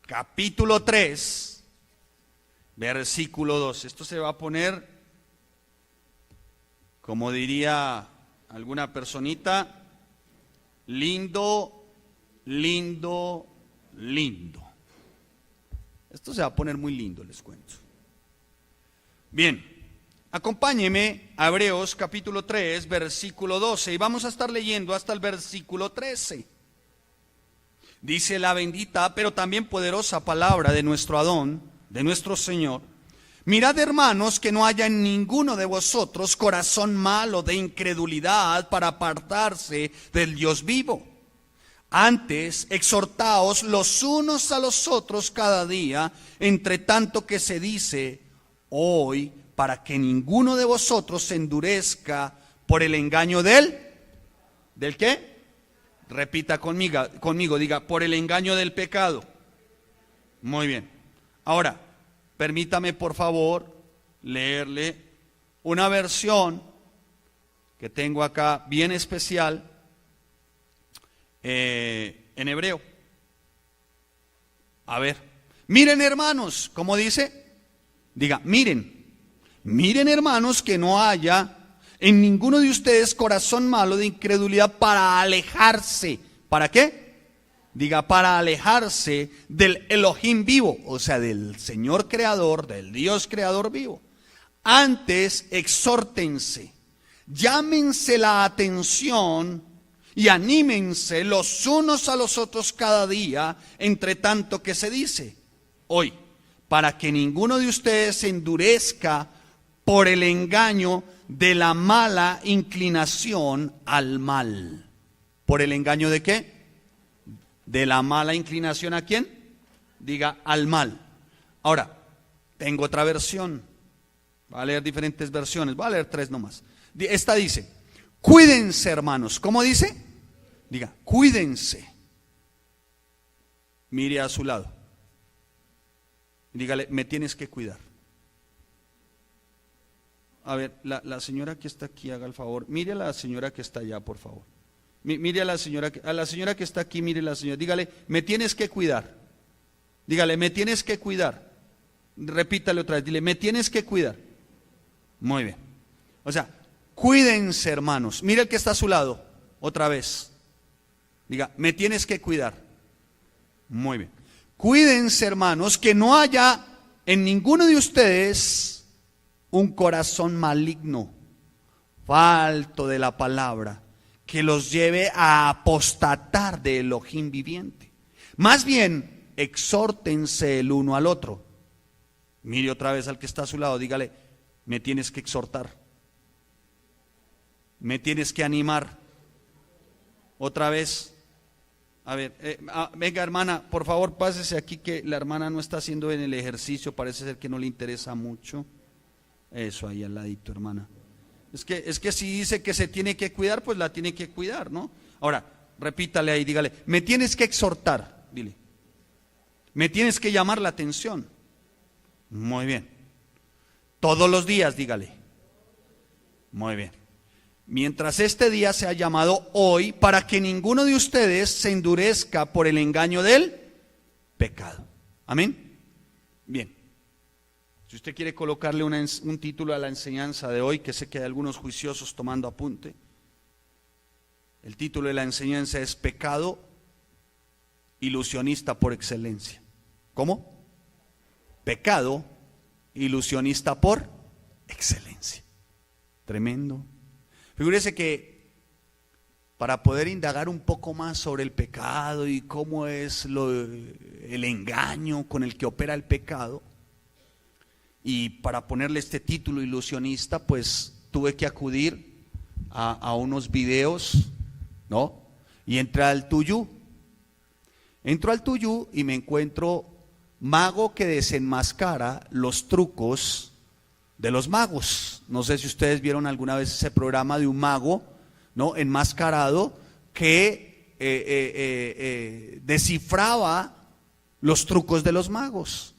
Capítulo 3, versículo 2. Esto se va a poner, como diría alguna personita, lindo, lindo, lindo. Esto se va a poner muy lindo, les cuento. Bien, acompáñeme a Hebreos capítulo 3, versículo 12, y vamos a estar leyendo hasta el versículo 13. Dice la bendita, pero también poderosa palabra de nuestro Adón, de nuestro Señor. Mirad, hermanos, que no haya en ninguno de vosotros corazón malo de incredulidad para apartarse del Dios vivo. Antes, exhortaos los unos a los otros cada día, entre tanto que se dice hoy, para que ninguno de vosotros se endurezca por el engaño ¿del qué? Repita conmigo, diga, por el engaño del pecado. Muy bien. Ahora, permítame por favor leerle una versión que tengo acá bien especial en hebreo. A ver, miren hermanos, ¿cómo dice? Diga, miren hermanos, que no haya en ninguno de ustedes corazón malo de incredulidad para alejarse. ¿Para qué? Diga, para alejarse del Elohim vivo, o sea, del Señor creador, del Dios creador vivo. Antes, exhórtense, llámense la atención y anímense los unos a los otros cada día, entre tanto que se dice hoy, para que ninguno de ustedes se endurezca por el engaño de la mala inclinación al mal. ¿Por el engaño de qué? De la mala inclinación ¿a quién? Diga, al mal. Ahora, tengo otra versión. Voy a leer diferentes versiones. Voy a leer 3 nomás. Esta dice, cuídense hermanos. ¿Cómo dice? Diga, cuídense. Mire a su lado. Dígale, me tienes que cuidar. A ver, la señora que está aquí, haga el favor. Mire a la señora que está allá, por favor. Mire a la señora que está aquí, mire a la señora. Dígale, me tienes que cuidar. Dígale, me tienes que cuidar. Repítale otra vez, dile, me tienes que cuidar. Muy bien. O sea, cuídense hermanos. Mire el que está a su lado, otra vez. Diga, me tienes que cuidar. Muy bien. Cuídense hermanos, que no haya en ninguno de ustedes un corazón maligno, falto de la palabra, que los lleve a apostatar de Elohim viviente. Más bien, exhórtense el uno al otro. Mire otra vez al que está a su lado, dígale, me tienes que exhortar, me tienes que animar. Otra vez, a ver, venga hermana, por favor pásese aquí, que la hermana no está haciendo en el ejercicio, parece ser que no le interesa mucho. Eso, ahí al ladito, hermana. Es que si dice que se tiene que cuidar, pues la tiene que cuidar, ¿no? Ahora, repítale ahí, dígale, me tienes que exhortar, dile. Me tienes que llamar la atención. Muy bien. Todos los días, dígale. Muy bien. Mientras este día sea llamado hoy, para que ninguno de ustedes se endurezca por el engaño del pecado. Amén. Bien. Si usted quiere colocarle un título a la enseñanza de hoy, que sé que hay algunos juiciosos tomando apunte, el título de la enseñanza es Pecado ilusionista por excelencia. ¿Cómo? Pecado ilusionista por excelencia. Tremendo. Figúrese que para poder indagar un poco más sobre el pecado y cómo es el engaño con el que opera el pecado, y para ponerle este título ilusionista, pues tuve que acudir a unos videos, ¿no? Y entré al Tuyú. Entro al Tuyú y me encuentro mago que desenmascara los trucos de los magos. No sé si ustedes vieron alguna vez ese programa de un mago, ¿no?, enmascarado, que descifraba los trucos de los magos.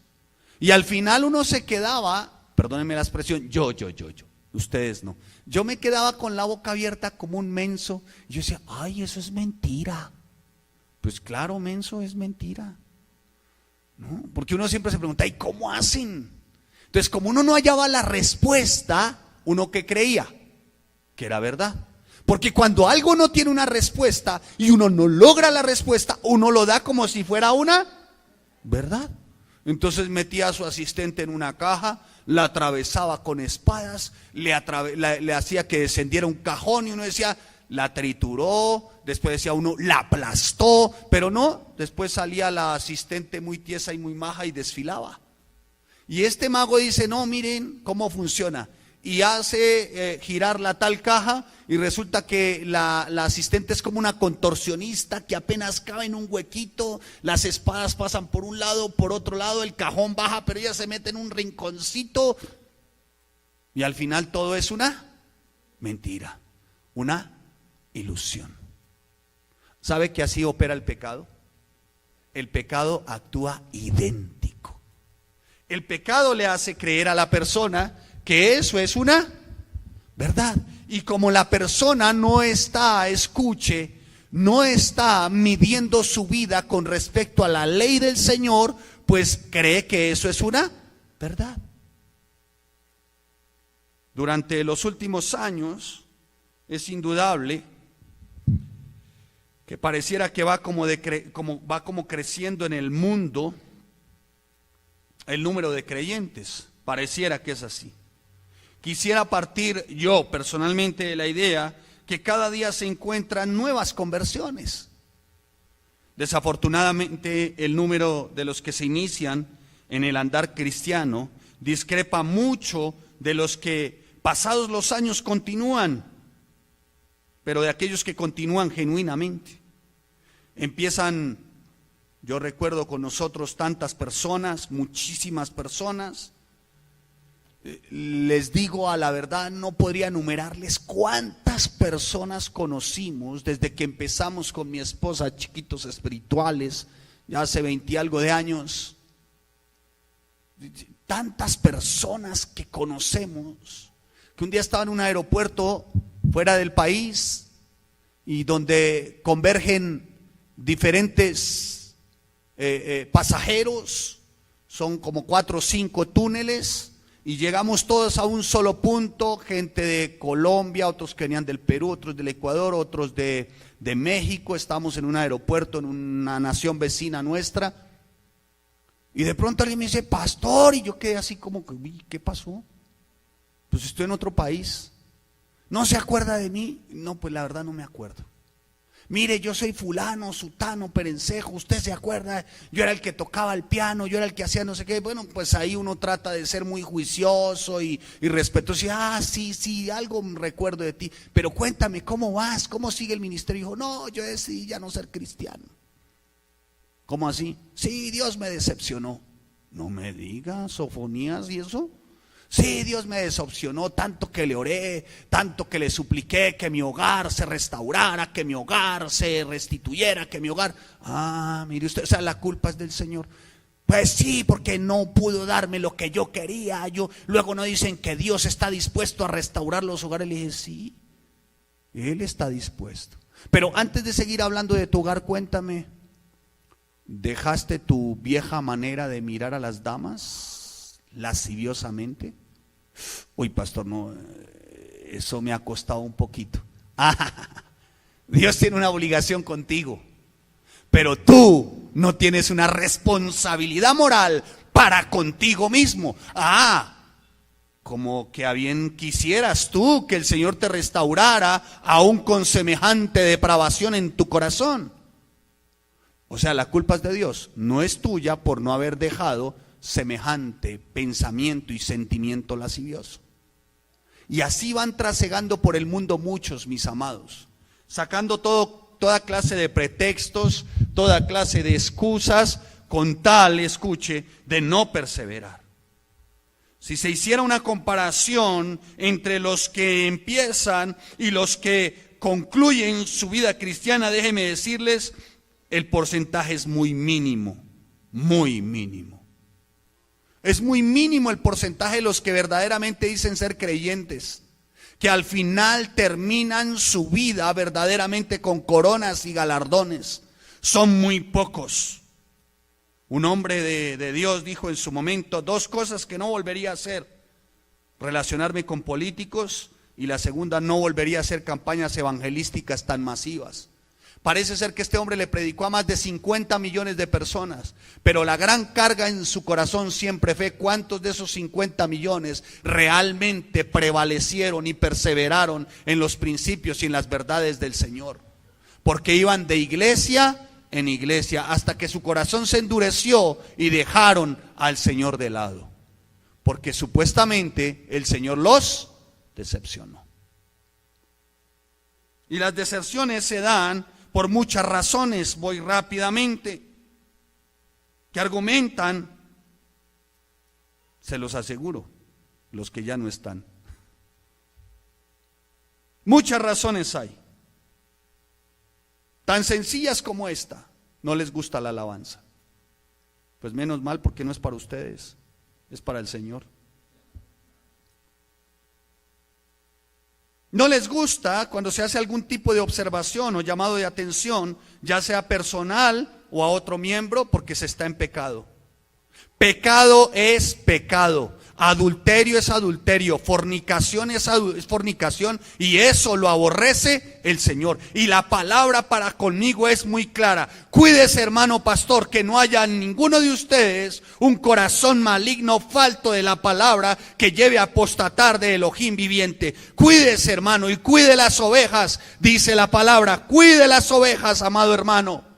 Y al final uno se quedaba, perdónenme la expresión, yo, ustedes no. Yo me quedaba con la boca abierta como un menso. Y yo decía, ay, eso es mentira. Pues claro, menso, es mentira, ¿no? Porque uno siempre se pregunta, ¿y cómo hacen? Entonces, como uno no hallaba la respuesta, uno que creía que era verdad. Porque cuando algo no tiene una respuesta y uno no logra la respuesta, uno lo da como si fuera una verdad. Entonces metía a su asistente en una caja, la atravesaba con espadas, le hacía que descendiera un cajón y uno decía, la trituró, después decía uno, la aplastó, pero no, después salía la asistente muy tiesa y muy maja y desfilaba. Y este mago dice, no, miren cómo funciona. Y hace girar la tal caja y resulta que la asistente es como una contorsionista que apenas cabe en un huequito, las espadas pasan por un lado, por otro lado, el cajón baja, pero ella se mete en un rinconcito y al final todo es una mentira, una ilusión. ¿Sabe que así opera el pecado? El pecado actúa idéntico. El pecado le hace creer a la persona que eso es una verdad. Y como la persona no está, escuche, no está midiendo su vida con respecto a la ley del Señor, pues cree que eso es una verdad. Durante los últimos años es indudable que pareciera que va como creciendo en el mundo el número de creyentes. Pareciera que es así. Quisiera partir yo personalmente de la idea que cada día se encuentran nuevas conversiones. Desafortunadamente, el número de los que se inician en el andar cristiano discrepa mucho de los que, pasados los años, continúan, pero de aquellos que continúan genuinamente. Empiezan, yo recuerdo con nosotros tantas personas, muchísimas personas. Les digo a la verdad, no podría enumerarles cuántas personas conocimos desde que empezamos con mi esposa, chiquitos espirituales, ya hace 20 y algo de años. Tantas personas que conocemos, que un día estaba en un aeropuerto fuera del país y donde convergen diferentes pasajeros, son como 4 o 5 túneles. Y llegamos todos a un solo punto, gente de Colombia, otros que venían del Perú, otros del Ecuador, otros de México. Estamos en un aeropuerto, en una nación vecina nuestra. Y de pronto alguien me dice, pastor, y yo quedé así como, ¿qué pasó? Pues estoy en otro país. ¿No se acuerda de mí? No, pues la verdad no me acuerdo. Mire, yo soy fulano, sutano, perencejo, usted se acuerda, yo era el que tocaba el piano, yo era el que hacía no sé qué. Bueno, pues ahí uno trata de ser muy juicioso y respetuoso. Y, sí, algo recuerdo de ti, pero cuéntame, ¿cómo vas? ¿Cómo sigue el ministerio? Dijo, no, yo decidí ya no ser cristiano. ¿Cómo así? Sí, Dios me decepcionó. No me digas, Sofonías, ¿y eso? Sí, Dios me decepcionó, tanto que le oré, tanto que le supliqué que mi hogar se restaurara, que mi hogar se restituyera, que mi hogar... Ah, mire usted, o sea, la culpa es del Señor. Pues sí, porque no pudo darme lo que yo quería. Luego no dicen que Dios está dispuesto a restaurar los hogares. Le dije, sí, Él está dispuesto. Pero antes de seguir hablando de tu hogar, cuéntame, ¿dejaste tu vieja manera de mirar a las damas lasciviosamente? Uy, pastor, no, eso me ha costado un poquito. Dios tiene una obligación contigo, pero tú no tienes una responsabilidad moral para contigo mismo. Como que a bien quisieras tú que el Señor te restaurara aún con semejante depravación en tu corazón. O sea, la culpa es de Dios, no es tuya por no haber dejado semejante pensamiento y sentimiento lascivioso. Y así van trasegando por el mundo muchos, mis amados, sacando toda clase de pretextos, toda clase de excusas, con tal, escuche, de no perseverar. Si se hiciera una comparación entre los que empiezan y los que concluyen su vida cristiana, déjeme decirles, el porcentaje es muy mínimo, muy mínimo. Es muy mínimo el porcentaje de los que verdaderamente dicen ser creyentes, que al final terminan su vida verdaderamente con coronas y galardones. Son muy pocos. Un hombre de Dios dijo en su momento: 2 cosas que no volvería a hacer: relacionarme con políticos, y la segunda, no volvería a hacer campañas evangelísticas tan masivas. Parece ser que este hombre le predicó a más de 50 millones de personas, pero la gran carga en su corazón siempre fue: ¿cuántos de esos 50 millones realmente prevalecieron y perseveraron en los principios y en las verdades del Señor? Porque iban de iglesia en iglesia hasta que su corazón se endureció y dejaron al Señor de lado, porque supuestamente el Señor los decepcionó. Y las deserciones se dan por muchas razones. Voy rápidamente, que argumentan, se los aseguro, los que ya no están. Muchas razones hay, tan sencillas como esta: no les gusta la alabanza. Pues menos mal, porque no es para ustedes, es para el Señor. No les gusta cuando se hace algún tipo de observación o llamado de atención, ya sea personal o a otro miembro, porque se está en pecado. Pecado es pecado, adulterio es adulterio, fornicación es fornicación, y eso lo aborrece el Señor. Y la palabra para conmigo es muy clara: cuídese, hermano pastor, que no haya en ninguno de ustedes un corazón maligno, falto de la palabra, que lleve a apostatar de Elohim viviente. Cuídese, hermano, y cuide las ovejas, dice la palabra. Cuide las ovejas, amado hermano.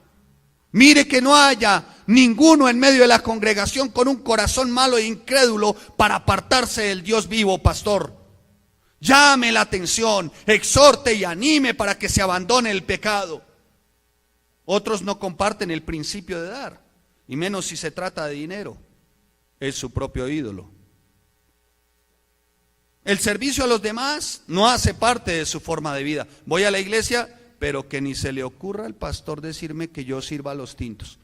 Mire que no haya ninguno en medio de la congregación con un corazón malo e incrédulo para apartarse del Dios vivo, pastor. Llame la atención, exhorte y anime para que se abandone el pecado. Otros no comparten el principio de dar, y menos si se trata de dinero. Es su propio ídolo. El servicio a los demás no hace parte de su forma de vida. Voy a la iglesia, pero que ni se le ocurra al pastor decirme que yo sirva los tintos.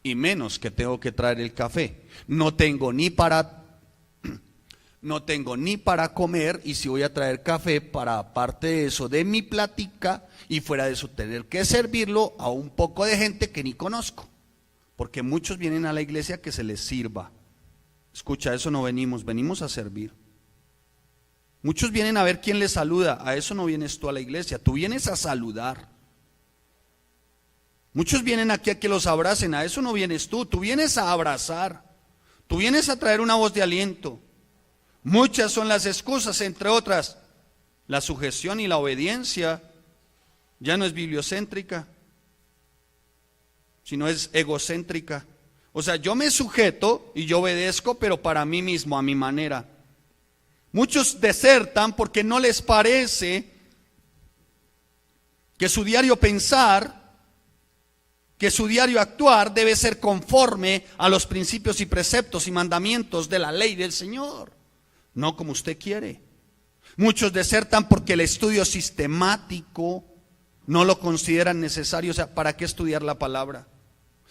Y menos que tengo que traer el café. No tengo ni para comer, y si voy a traer café, para aparte de eso de mi plática, y fuera de eso tener que servirlo a un poco de gente que ni conozco, porque muchos vienen a la iglesia que se les sirva. Escucha, a eso no venimos, venimos a servir. Muchos vienen a ver quién les saluda. A eso no vienes tú a la iglesia, tú vienes a saludar. Muchos vienen aquí a que los abracen. A eso no vienes tú, tú vienes a abrazar. Tú vienes a traer una voz de aliento. Muchas son las excusas, entre otras la sujeción y la obediencia. Ya no es bibliocéntrica, sino es egocéntrica. O sea, yo me sujeto y yo obedezco, pero para mí mismo, a mi manera. Muchos desertan porque no les parece que su diario pensar, que su diario actuar debe ser conforme a los principios y preceptos y mandamientos de la ley del Señor, no como usted quiere. Muchos desertan porque el estudio sistemático no lo consideran necesario. O sea, ¿para qué estudiar la palabra?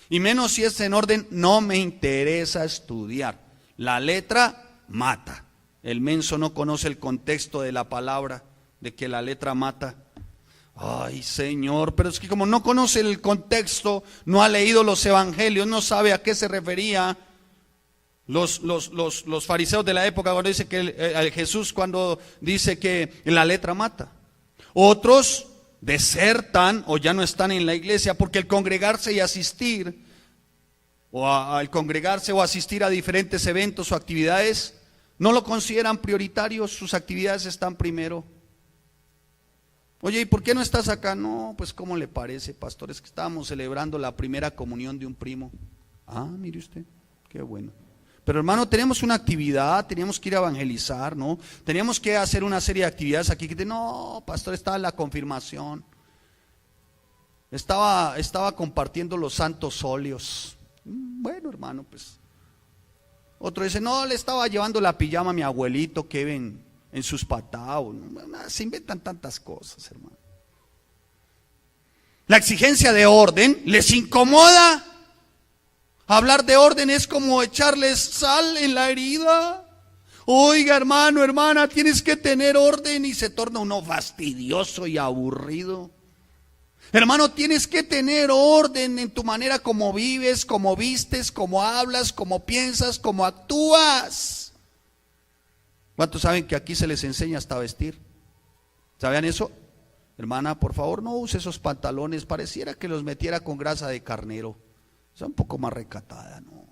Y menos si es en orden: no me interesa estudiar. La letra mata. El menso no conoce el contexto de la palabra, de que la letra mata. Ay, Señor, pero es que como no conoce el contexto, no ha leído los evangelios, no sabe a qué se refería los fariseos de la época cuando dice que Jesús cuando dice que la letra mata. Otros desertan o ya no están en la iglesia porque el congregarse y asistir, al congregarse o asistir a diferentes eventos o actividades, no lo consideran prioritario. Sus actividades están primero. Oye, ¿y por qué no estás acá? No, pues ¿cómo le parece, pastor? Es que estábamos celebrando la primera comunión de un primo. Mire usted, qué bueno. Pero hermano, tenemos una actividad, teníamos que ir a evangelizar, ¿no? Teníamos que hacer una serie de actividades aquí. No, pastor, estaba en la confirmación. Estaba compartiendo los santos óleos. Bueno, hermano, pues. Otro dice: no, le estaba llevando la pijama a mi abuelito que ven en sus pataos. Se inventan tantas cosas, hermano. La exigencia de orden les incomoda. Hablar de orden es como echarles sal en la herida. Oiga, hermano, hermana, tienes que tener orden, y se torna uno fastidioso y aburrido. Hermano, tienes que tener orden en tu manera como vives, como vistes, como hablas, como piensas, como actúas. ¿Cuántos saben que aquí se les enseña hasta a vestir? ¿Sabían eso? Hermana, por favor, no use esos pantalones, pareciera que los metiera con grasa de carnero. Sea un poco más recatada, ¿no?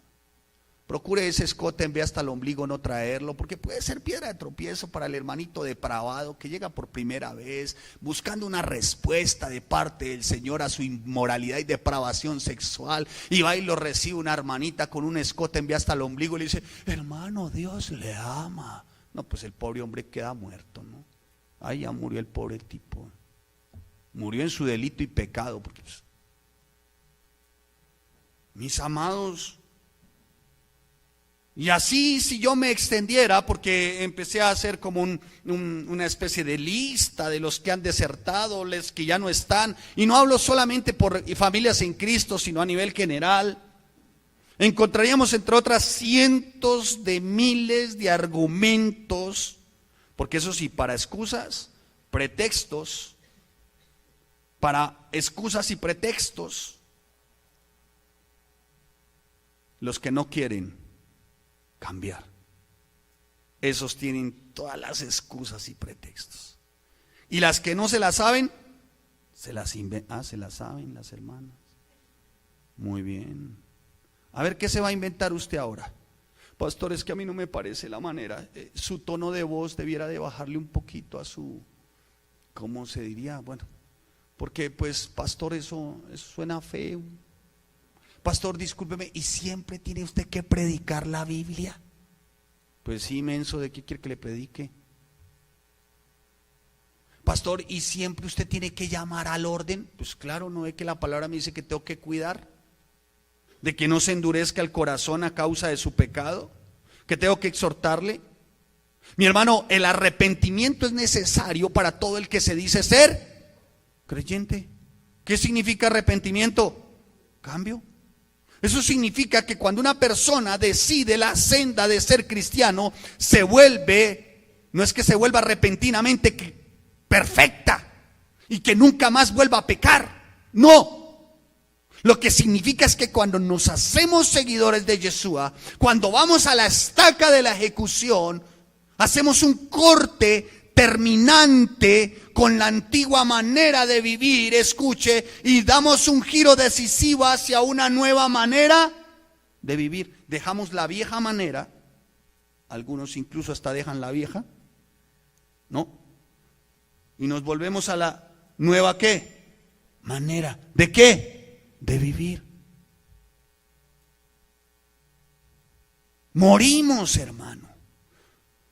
Procure ese escote en vez hasta el ombligo no traerlo, porque puede ser piedra de tropiezo para el hermanito depravado que llega por primera vez buscando una respuesta de parte del Señor a su inmoralidad y depravación sexual, y va y lo recibe una hermanita con un escote en vez hasta el ombligo y le dice: hermano, Dios le ama. No, pues el pobre hombre queda muerto, ¿no? Ahí ya murió el pobre tipo. Murió en su delito y pecado, porque pues, mis amados, y así si yo me extendiera, porque empecé a hacer como una especie de lista de los que han desertado, los que ya no están, y no hablo solamente por familias en Cristo, sino a nivel general, encontraríamos entre otras cientos de miles de argumentos, porque eso sí, para excusas, pretextos, para excusas y pretextos, los que no quieren cambiar, esos tienen todas las excusas y pretextos. Y las que no se las saben, se las saben las hermanas. Muy bien. A ver, ¿qué se va a inventar usted ahora? Pastor, es que a mí no me parece la manera. Su tono de voz debiera de bajarle un poquito a su, ¿cómo se diría? Bueno, porque pues, pastor, eso suena feo. Pastor, discúlpeme, ¿y siempre tiene usted que predicar la Biblia? Pues sí, menso, ¿de qué quiere que le predique? Pastor, ¿y siempre usted tiene que llamar al orden? Pues claro, ¿no ve que la palabra me dice que tengo que cuidar? De que no se endurezca el corazón a causa de su pecado, que tengo que exhortarle. Mi hermano, el arrepentimiento es necesario para todo el que se dice ser creyente. ¿Qué significa arrepentimiento? Cambio. Eso significa que cuando una persona decide la senda de ser cristiano, se vuelve, no es que se vuelva repentinamente perfecta y que nunca más vuelva a pecar, no. Lo que significa es que cuando nos hacemos seguidores de Yeshua, cuando vamos a la estaca de la ejecución, hacemos un corte terminante con la antigua manera de vivir, escuche, y damos un giro decisivo hacia una nueva manera de vivir. Dejamos la vieja manera, algunos incluso hasta dejan la vieja, ¿no? Y nos volvemos a la nueva ¿qué? Manera. ¿De qué? De vivir. Morimos, hermano.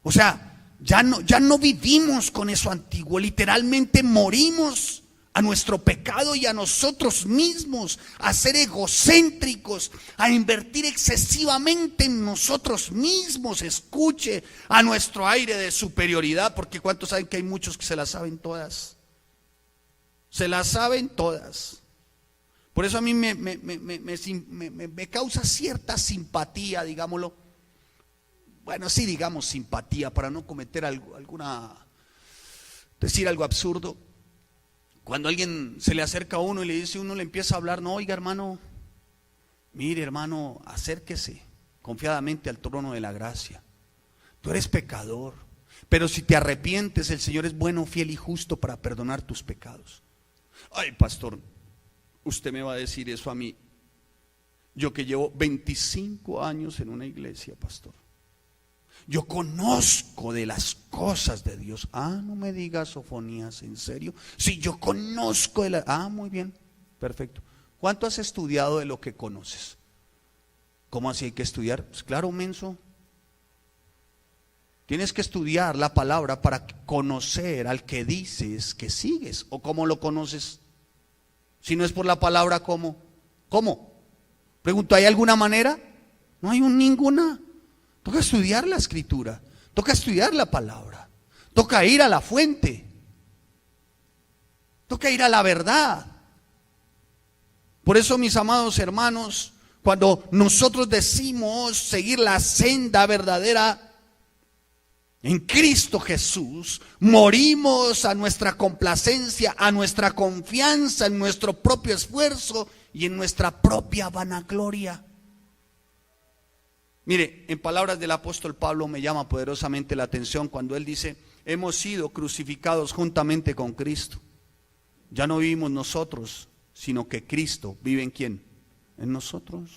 O sea, ya no vivimos con eso antiguo, literalmente morimos a nuestro pecado y a nosotros mismos, a ser egocéntricos, a invertir excesivamente en nosotros mismos, escuche, a nuestro aire de superioridad, porque ¿cuántos saben que hay muchos que se las saben todas? Se las saben todas. Por eso a mí me causa cierta simpatía, digámoslo. Bueno, sí, digamos simpatía, para no cometer decir algo absurdo. Cuando alguien se le acerca a uno y le dice, uno le empieza a hablar, no, oiga hermano, mire hermano, acérquese confiadamente al trono de la gracia. Tú eres pecador, pero si te arrepientes, el Señor es bueno, fiel y justo para perdonar tus pecados. Ay, pastor, usted me va a decir eso a mí. Yo que llevo 25 años en una iglesia, pastor. Yo conozco de las cosas de Dios. Ah, no me digas, Sofonías, ¿en serio? Sí, yo conozco de muy bien, perfecto. ¿Cuánto has estudiado de lo que conoces? ¿Cómo así hay que estudiar? Pues claro, menso. Tienes que estudiar la palabra para conocer al que dices que sigues. ¿O cómo lo conoces? Si no es por la palabra, ¿cómo? ¿Cómo? Pregunto, ¿hay alguna manera? No hay ninguna. Toca estudiar la escritura, toca estudiar la palabra, toca ir a la fuente, toca ir a la verdad. Por eso, mis amados hermanos, cuando nosotros decimos seguir la senda verdadera, En Cristo Jesús morimos a nuestra complacencia, a nuestra confianza, en nuestro propio esfuerzo y en nuestra propia vanagloria. Mire, en palabras del apóstol Pablo me llama poderosamente la atención cuando él dice: hemos sido crucificados juntamente con Cristo. Ya no vivimos nosotros, sino que Cristo vive ¿en quién? En nosotros.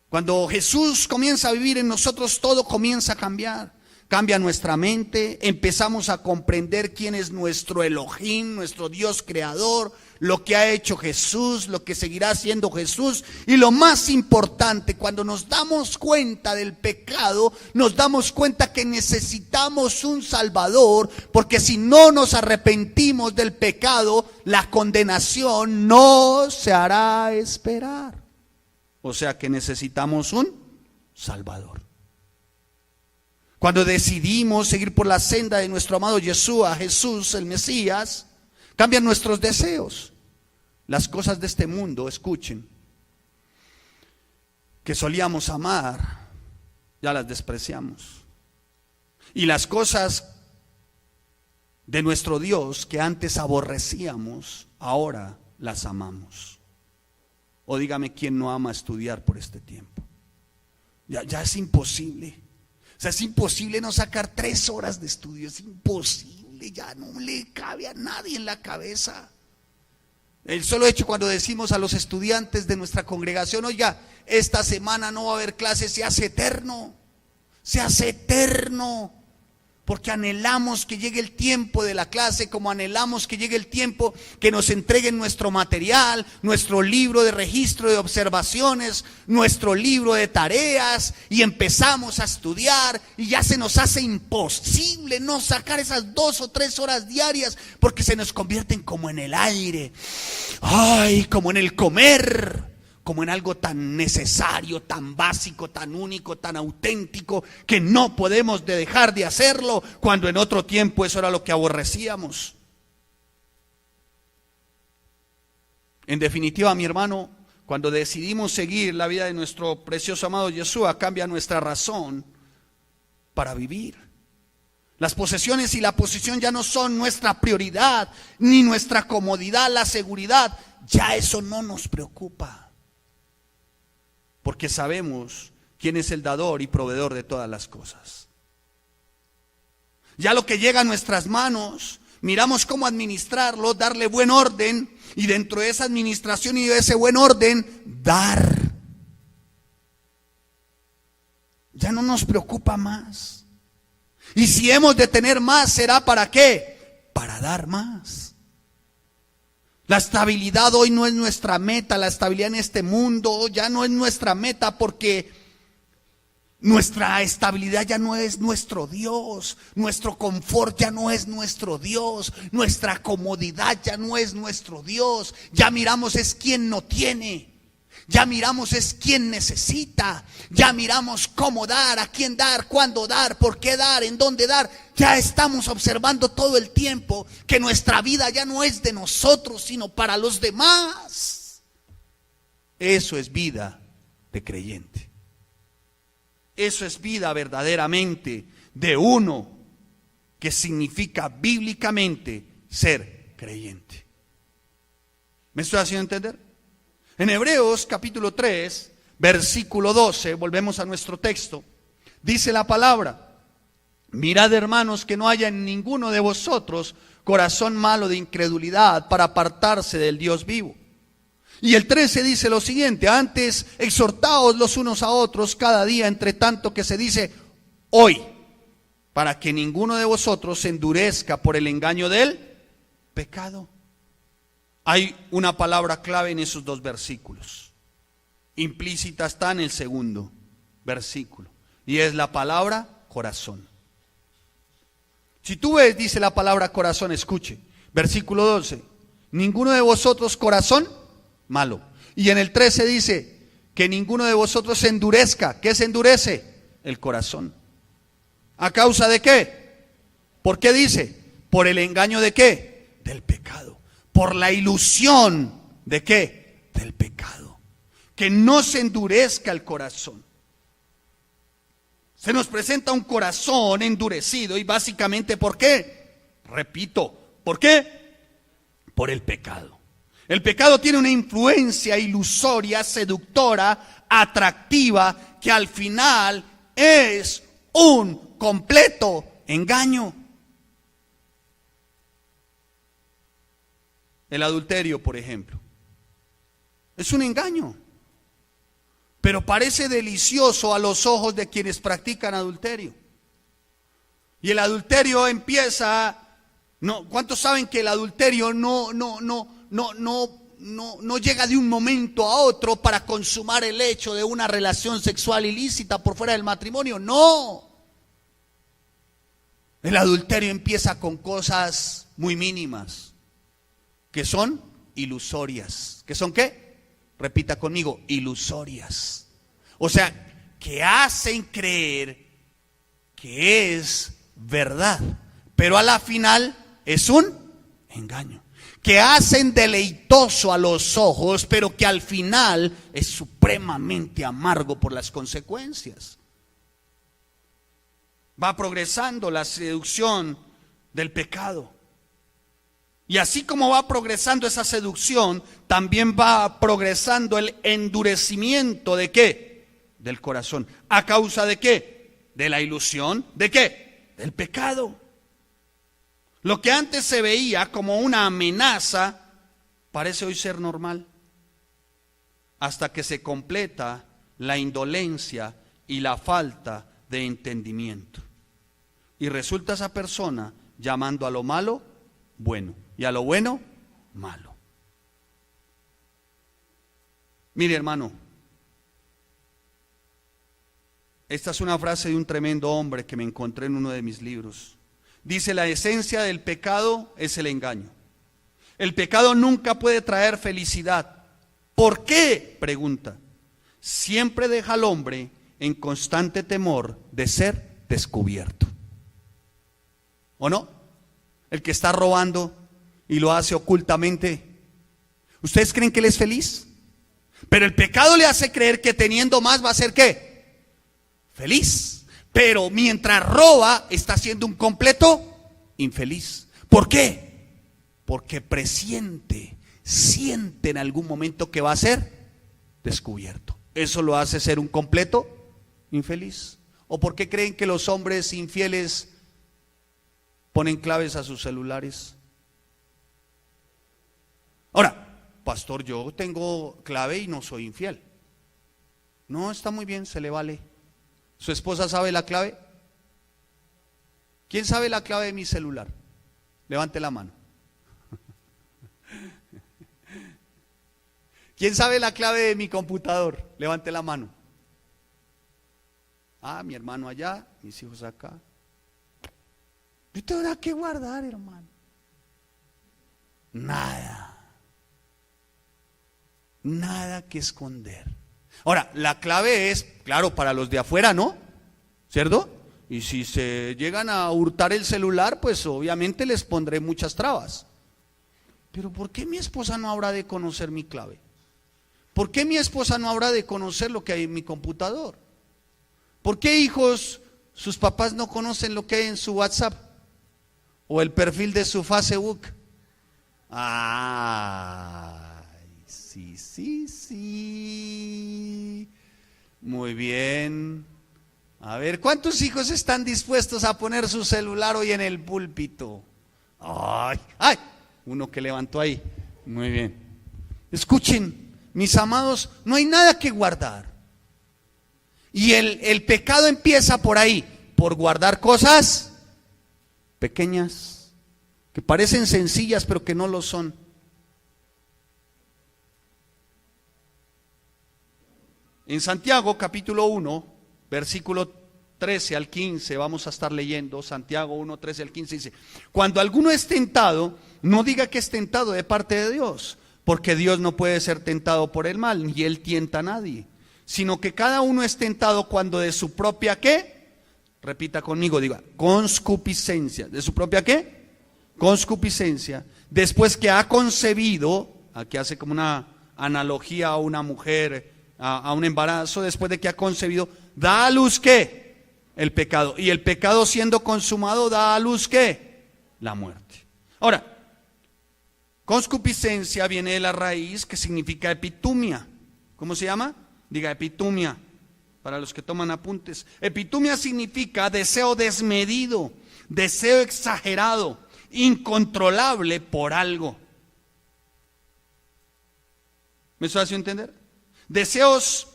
Cuando Jesús comienza a vivir en nosotros, todo comienza a cambiar. Cambia nuestra mente, empezamos a comprender quién es nuestro Elohim, nuestro Dios creador, lo que ha hecho Jesús, lo que seguirá haciendo Jesús. Y lo más importante, cuando nos damos cuenta del pecado, nos damos cuenta que necesitamos un Salvador, porque si no nos arrepentimos del pecado, la condenación no se hará esperar. O sea que necesitamos un Salvador. Cuando decidimos seguir por la senda de nuestro amado Yeshua, Jesús, el Mesías, cambian nuestros deseos. Las cosas de este mundo, escuchen, que solíamos amar, ya las despreciamos. Y las cosas de nuestro Dios que antes aborrecíamos, ahora las amamos. O dígame quién no ama estudiar por este tiempo. Ya es imposible. O sea, es imposible no sacar 3 horas de estudio. Es imposible, ya no le cabe a nadie en la cabeza. El solo hecho cuando decimos a los estudiantes de nuestra congregación: oiga, esta semana no va a haber clases, se hace eterno. Se hace eterno. Porque anhelamos que llegue el tiempo de la clase, como anhelamos que llegue el tiempo que nos entreguen nuestro material, nuestro libro de registro de observaciones, nuestro libro de tareas, y empezamos a estudiar y ya se nos hace imposible no sacar esas 2 o 3 horas diarias, porque se nos convierten como en el aire, ay, como en el comer, como en algo tan necesario, tan básico, tan único, tan auténtico, que no podemos dejar de hacerlo, cuando en otro tiempo eso era lo que aborrecíamos. En definitiva, mi hermano, cuando decidimos seguir la vida de nuestro precioso amado Yeshua, cambia nuestra razón para vivir. Las posesiones y la posición ya no son nuestra prioridad, ni nuestra comodidad, la seguridad, ya eso no nos preocupa. Porque sabemos quién es el dador y proveedor de todas las cosas. Ya lo que llega a nuestras manos, miramos cómo administrarlo, darle buen orden, y dentro de esa administración y de ese buen orden, dar. Ya no nos preocupa más. Y si hemos de tener más, ¿será para qué? Para dar más. La estabilidad hoy no es nuestra meta, la estabilidad en este mundo ya no es nuestra meta, porque nuestra estabilidad ya no es nuestro Dios, nuestro confort ya no es nuestro Dios, nuestra comodidad ya no es nuestro Dios. Ya miramos es quien no tiene, ya miramos es quien necesita, ya miramos cómo dar, a quién dar, cuándo dar, por qué dar, en dónde dar. Ya estamos observando todo el tiempo que nuestra vida ya no es de nosotros, sino para los demás. Eso es vida de creyente. Eso es vida verdaderamente de uno que significa bíblicamente ser creyente. ¿Me estoy haciendo entender? En Hebreos capítulo 3, versículo 12, volvemos a nuestro texto, dice la palabra: mirad, hermanos, que no haya en ninguno de vosotros corazón malo de incredulidad para apartarse del Dios vivo. Y el 13 dice lo siguiente: antes exhortaos los unos a otros cada día, entre tanto que se dice hoy, para que ninguno de vosotros se endurezca por el engaño del pecado. Hay una palabra clave en esos 2 versículos. Implícita está en el segundo versículo, y es la palabra corazón. Si tú ves, dice la palabra corazón, escuche, versículo 12, ninguno de vosotros corazón malo. Y en el 13 dice que ninguno de vosotros se endurezca. ¿Qué se endurece? El corazón. ¿A causa de qué? ¿Por qué dice? Por el engaño de qué? Del pecado. Por la ilusión de qué? Del pecado. Que no se endurezca el corazón. Se nos presenta un corazón endurecido y básicamente ¿por qué? Repito, ¿por qué? Por el pecado. El pecado tiene una influencia ilusoria, seductora, atractiva, que al final es un completo engaño. El adulterio, por ejemplo, es un engaño, pero parece delicioso a los ojos de quienes practican adulterio. Y el adulterio empieza, no, ¿cuántos saben que el adulterio no llega de un momento a otro para consumar el hecho de una relación sexual ilícita por fuera del matrimonio? No. El adulterio empieza con cosas muy mínimas, que son ilusorias. ¿Qué son qué? Repita conmigo, ilusorias. O sea, que hacen creer que es verdad, pero a la final es un engaño. Que hacen deleitoso a los ojos, pero que al final es supremamente amargo por las consecuencias. Va progresando la seducción del pecado. Y así como va progresando esa seducción, también va progresando el endurecimiento ¿de qué? Del corazón. ¿A causa de qué? De la ilusión. ¿De qué? Del pecado. Lo que antes se veía como una amenaza, parece hoy ser normal. Hasta que se completa la indolencia y la falta de entendimiento. Y resulta esa persona llamando a lo malo, bueno. Y a lo bueno, malo. Mire, hermano, esta es una frase de un tremendo hombre que me encontré en uno de mis libros. Dice: la esencia del pecado es el engaño. El pecado nunca puede traer felicidad. ¿Por qué? Pregunta. Siempre deja al hombre en constante temor de ser descubierto. ¿O no? El que está robando y lo hace ocultamente, ¿ustedes creen que él es feliz? Pero el pecado le hace creer que teniendo más va a ser ¿qué? Feliz. Pero mientras roba está siendo un completo infeliz. ¿Por qué? Porque siente en algún momento que va a ser descubierto. Eso lo hace ser un completo infeliz. ¿O por qué creen que los hombres infieles ponen claves a sus celulares? Ahora, pastor, yo tengo clave y no soy infiel. No, está muy bien, se le vale. ¿Su esposa sabe la clave? ¿Quién sabe la clave de mi celular? Levante la mano. ¿Quién sabe la clave de mi computador? Levante la mano. Ah, mi hermano allá, mis hijos acá. Yo tengo nada que guardar, hermano. Nada que esconder. Ahora, la clave es, claro, para los de afuera, ¿no? ¿Cierto? Y si se llegan a hurtar el celular, pues obviamente les pondré muchas trabas. Pero ¿por qué mi esposa no habrá de conocer mi clave? ¿Por qué mi esposa no habrá de conocer lo que hay en mi computador? ¿Por qué, hijos, sus papás no conocen lo que hay en su WhatsApp? ¿O el perfil de su Facebook? Sí. Muy bien. A ver, ¿cuántos hijos están dispuestos a poner su celular hoy en el púlpito? ¡Ay! Uno que levantó ahí. Muy bien. Escuchen, mis amados, no hay nada que guardar. Y el pecado empieza por ahí, por guardar cosas pequeñas, que parecen sencillas, pero que no lo son. En Santiago capítulo 1, versículo 13 al 15, vamos a estar leyendo, Santiago 1, 13 al 15 dice: cuando alguno es tentado, no diga que es tentado de parte de Dios, porque Dios no puede ser tentado por el mal, ni Él tienta a nadie, sino que cada uno es tentado cuando de su propia ¿qué? Repita conmigo, diga, concupiscencia. ¿De su propia qué? Concupiscencia. Después que ha concebido, aquí hace como una analogía a una mujer, a un embarazo, después de que ha concebido, da a luz ¿qué? El pecado. Y el pecado siendo consumado da a luz ¿qué? La muerte. Ahora, concupiscencia viene de la raíz que significa epitumia. ¿Cómo se llama? Diga epitumia, para los que toman apuntes. Epitumia significa deseo desmedido, deseo exagerado, incontrolable por algo. ¿Me estoy haciendo entender? Deseos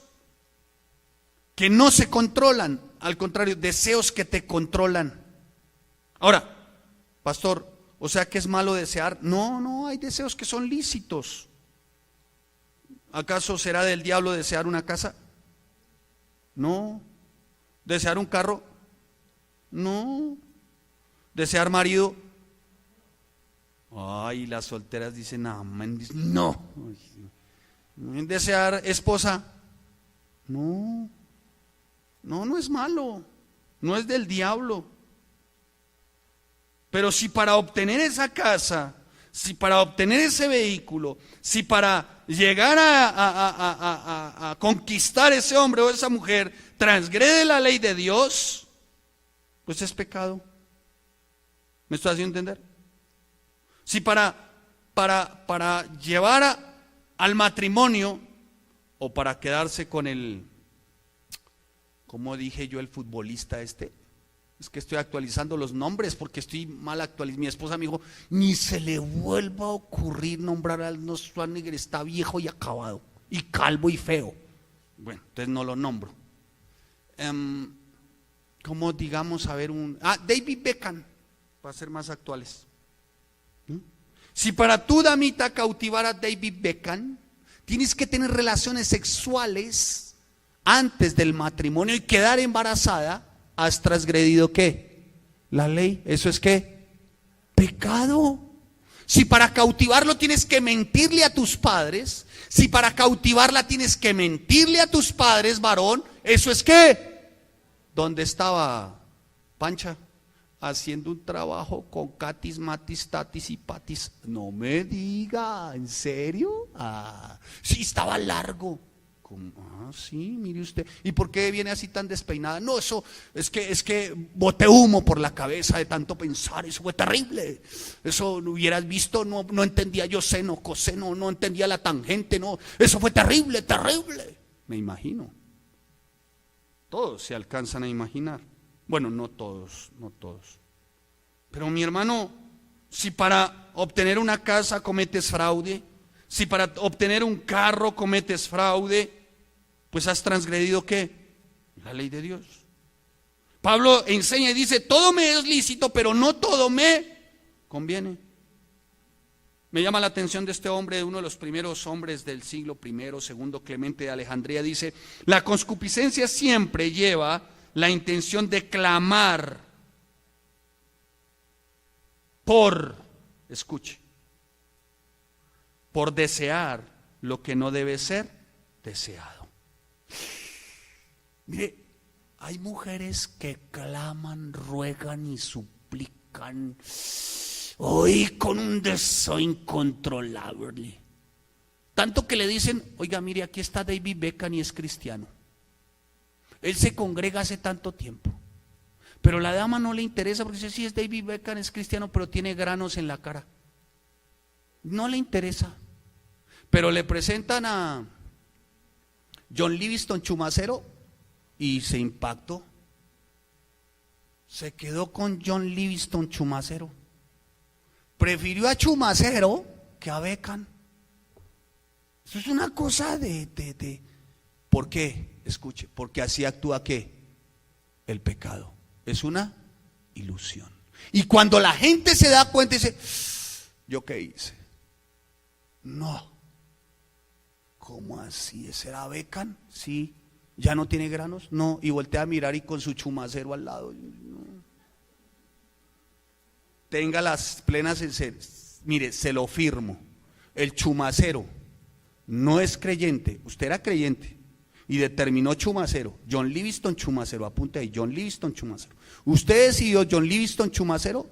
que no se controlan, al contrario, deseos que te controlan. Ahora, pastor, o sea que es malo desear. No, hay deseos que son lícitos. ¿Acaso será del diablo desear una casa? No. ¿Desear un carro? No. ¿Desear marido? Ay, las solteras dicen amén. No. ¿Desear esposa? No. No es malo. No es del diablo. Pero si para obtener esa casa, si para obtener ese vehículo, si para llegar a conquistar ese hombre o esa mujer transgrede la ley de Dios, pues es pecado. ¿Me estoy haciendo entender? Si para llevar al matrimonio o para quedarse con el, ¿cómo dije yo, el futbolista este? Es que estoy actualizando los nombres porque estoy mal actualizado. Mi esposa me dijo, ni se le vuelva a ocurrir nombrar a Arnold Schwarzenegger, está viejo y acabado, y calvo y feo. Bueno, entonces no lo nombro. ¿Cómo digamos, a ver David Beckham, para ser más actuales? Si para tú, damita, cautivar a David Beckham, tienes que tener relaciones sexuales antes del matrimonio y quedar embarazada, ¿has transgredido qué? La ley. ¿Eso es qué? Pecado. Si para cautivarlo tienes que mentirle a tus padres, si para cautivarla tienes que mentirle a tus padres, varón, ¿eso es qué? ¿Dónde estaba Pancha? Haciendo un trabajo con Catis, Matis, Tatis y Patis. No me diga, ¿en serio? Sí, estaba largo. Sí, mire usted. ¿Y por qué viene así tan despeinada? No, eso es que boté humo por la cabeza de tanto pensar. Eso fue terrible. Eso lo hubieras visto, no entendía yo seno, coseno, no entendía la tangente, no. Eso fue terrible, terrible. Me imagino. Todos se alcanzan a imaginar. Bueno, no todos. Pero mi hermano, si para obtener una casa cometes fraude, si para obtener un carro cometes fraude, pues has transgredido ¿qué? La ley de Dios. Pablo enseña y dice, todo me es lícito, pero no todo me conviene. Me llama la atención de este hombre, uno de los primeros hombres del siglo I, segundo Clemente de Alejandría, dice, la concupiscencia siempre lleva la intención de clamar escuche, por desear lo que no debe ser deseado. Mire, hay mujeres que claman, ruegan y suplican hoy con un deseo incontrolable. Tanto que le dicen, oiga, mire, aquí está David Beckham y es cristiano. Él se congrega hace tanto tiempo. Pero la dama no le interesa porque dice, sí, es David Beckham, es cristiano, pero tiene granos en la cara. No le interesa. Pero le presentan a John Livingston Chumacero y se impactó. Se quedó con John Livingston Chumacero. Prefirió a Chumacero que a Beckham. Eso es una cosa de ¿por qué? Escuche, porque así actúa ¿qué? El pecado. Es una ilusión. Y cuando la gente se da cuenta y dice, ¿yo qué hice? No. ¿Cómo así? ¿Será Beckham? Sí. ¿Ya no tiene granos? No. Y voltea a mirar y con su chumacero al lado. No. Tenga las plenas en serio. Mire, se lo firmo. El chumacero no es creyente. Usted era creyente y determinó Chumacero. John Livingston Chumacero. Apunte ahí, John Livingston Chumacero. ¿Usted decidió John Livingston Chumacero?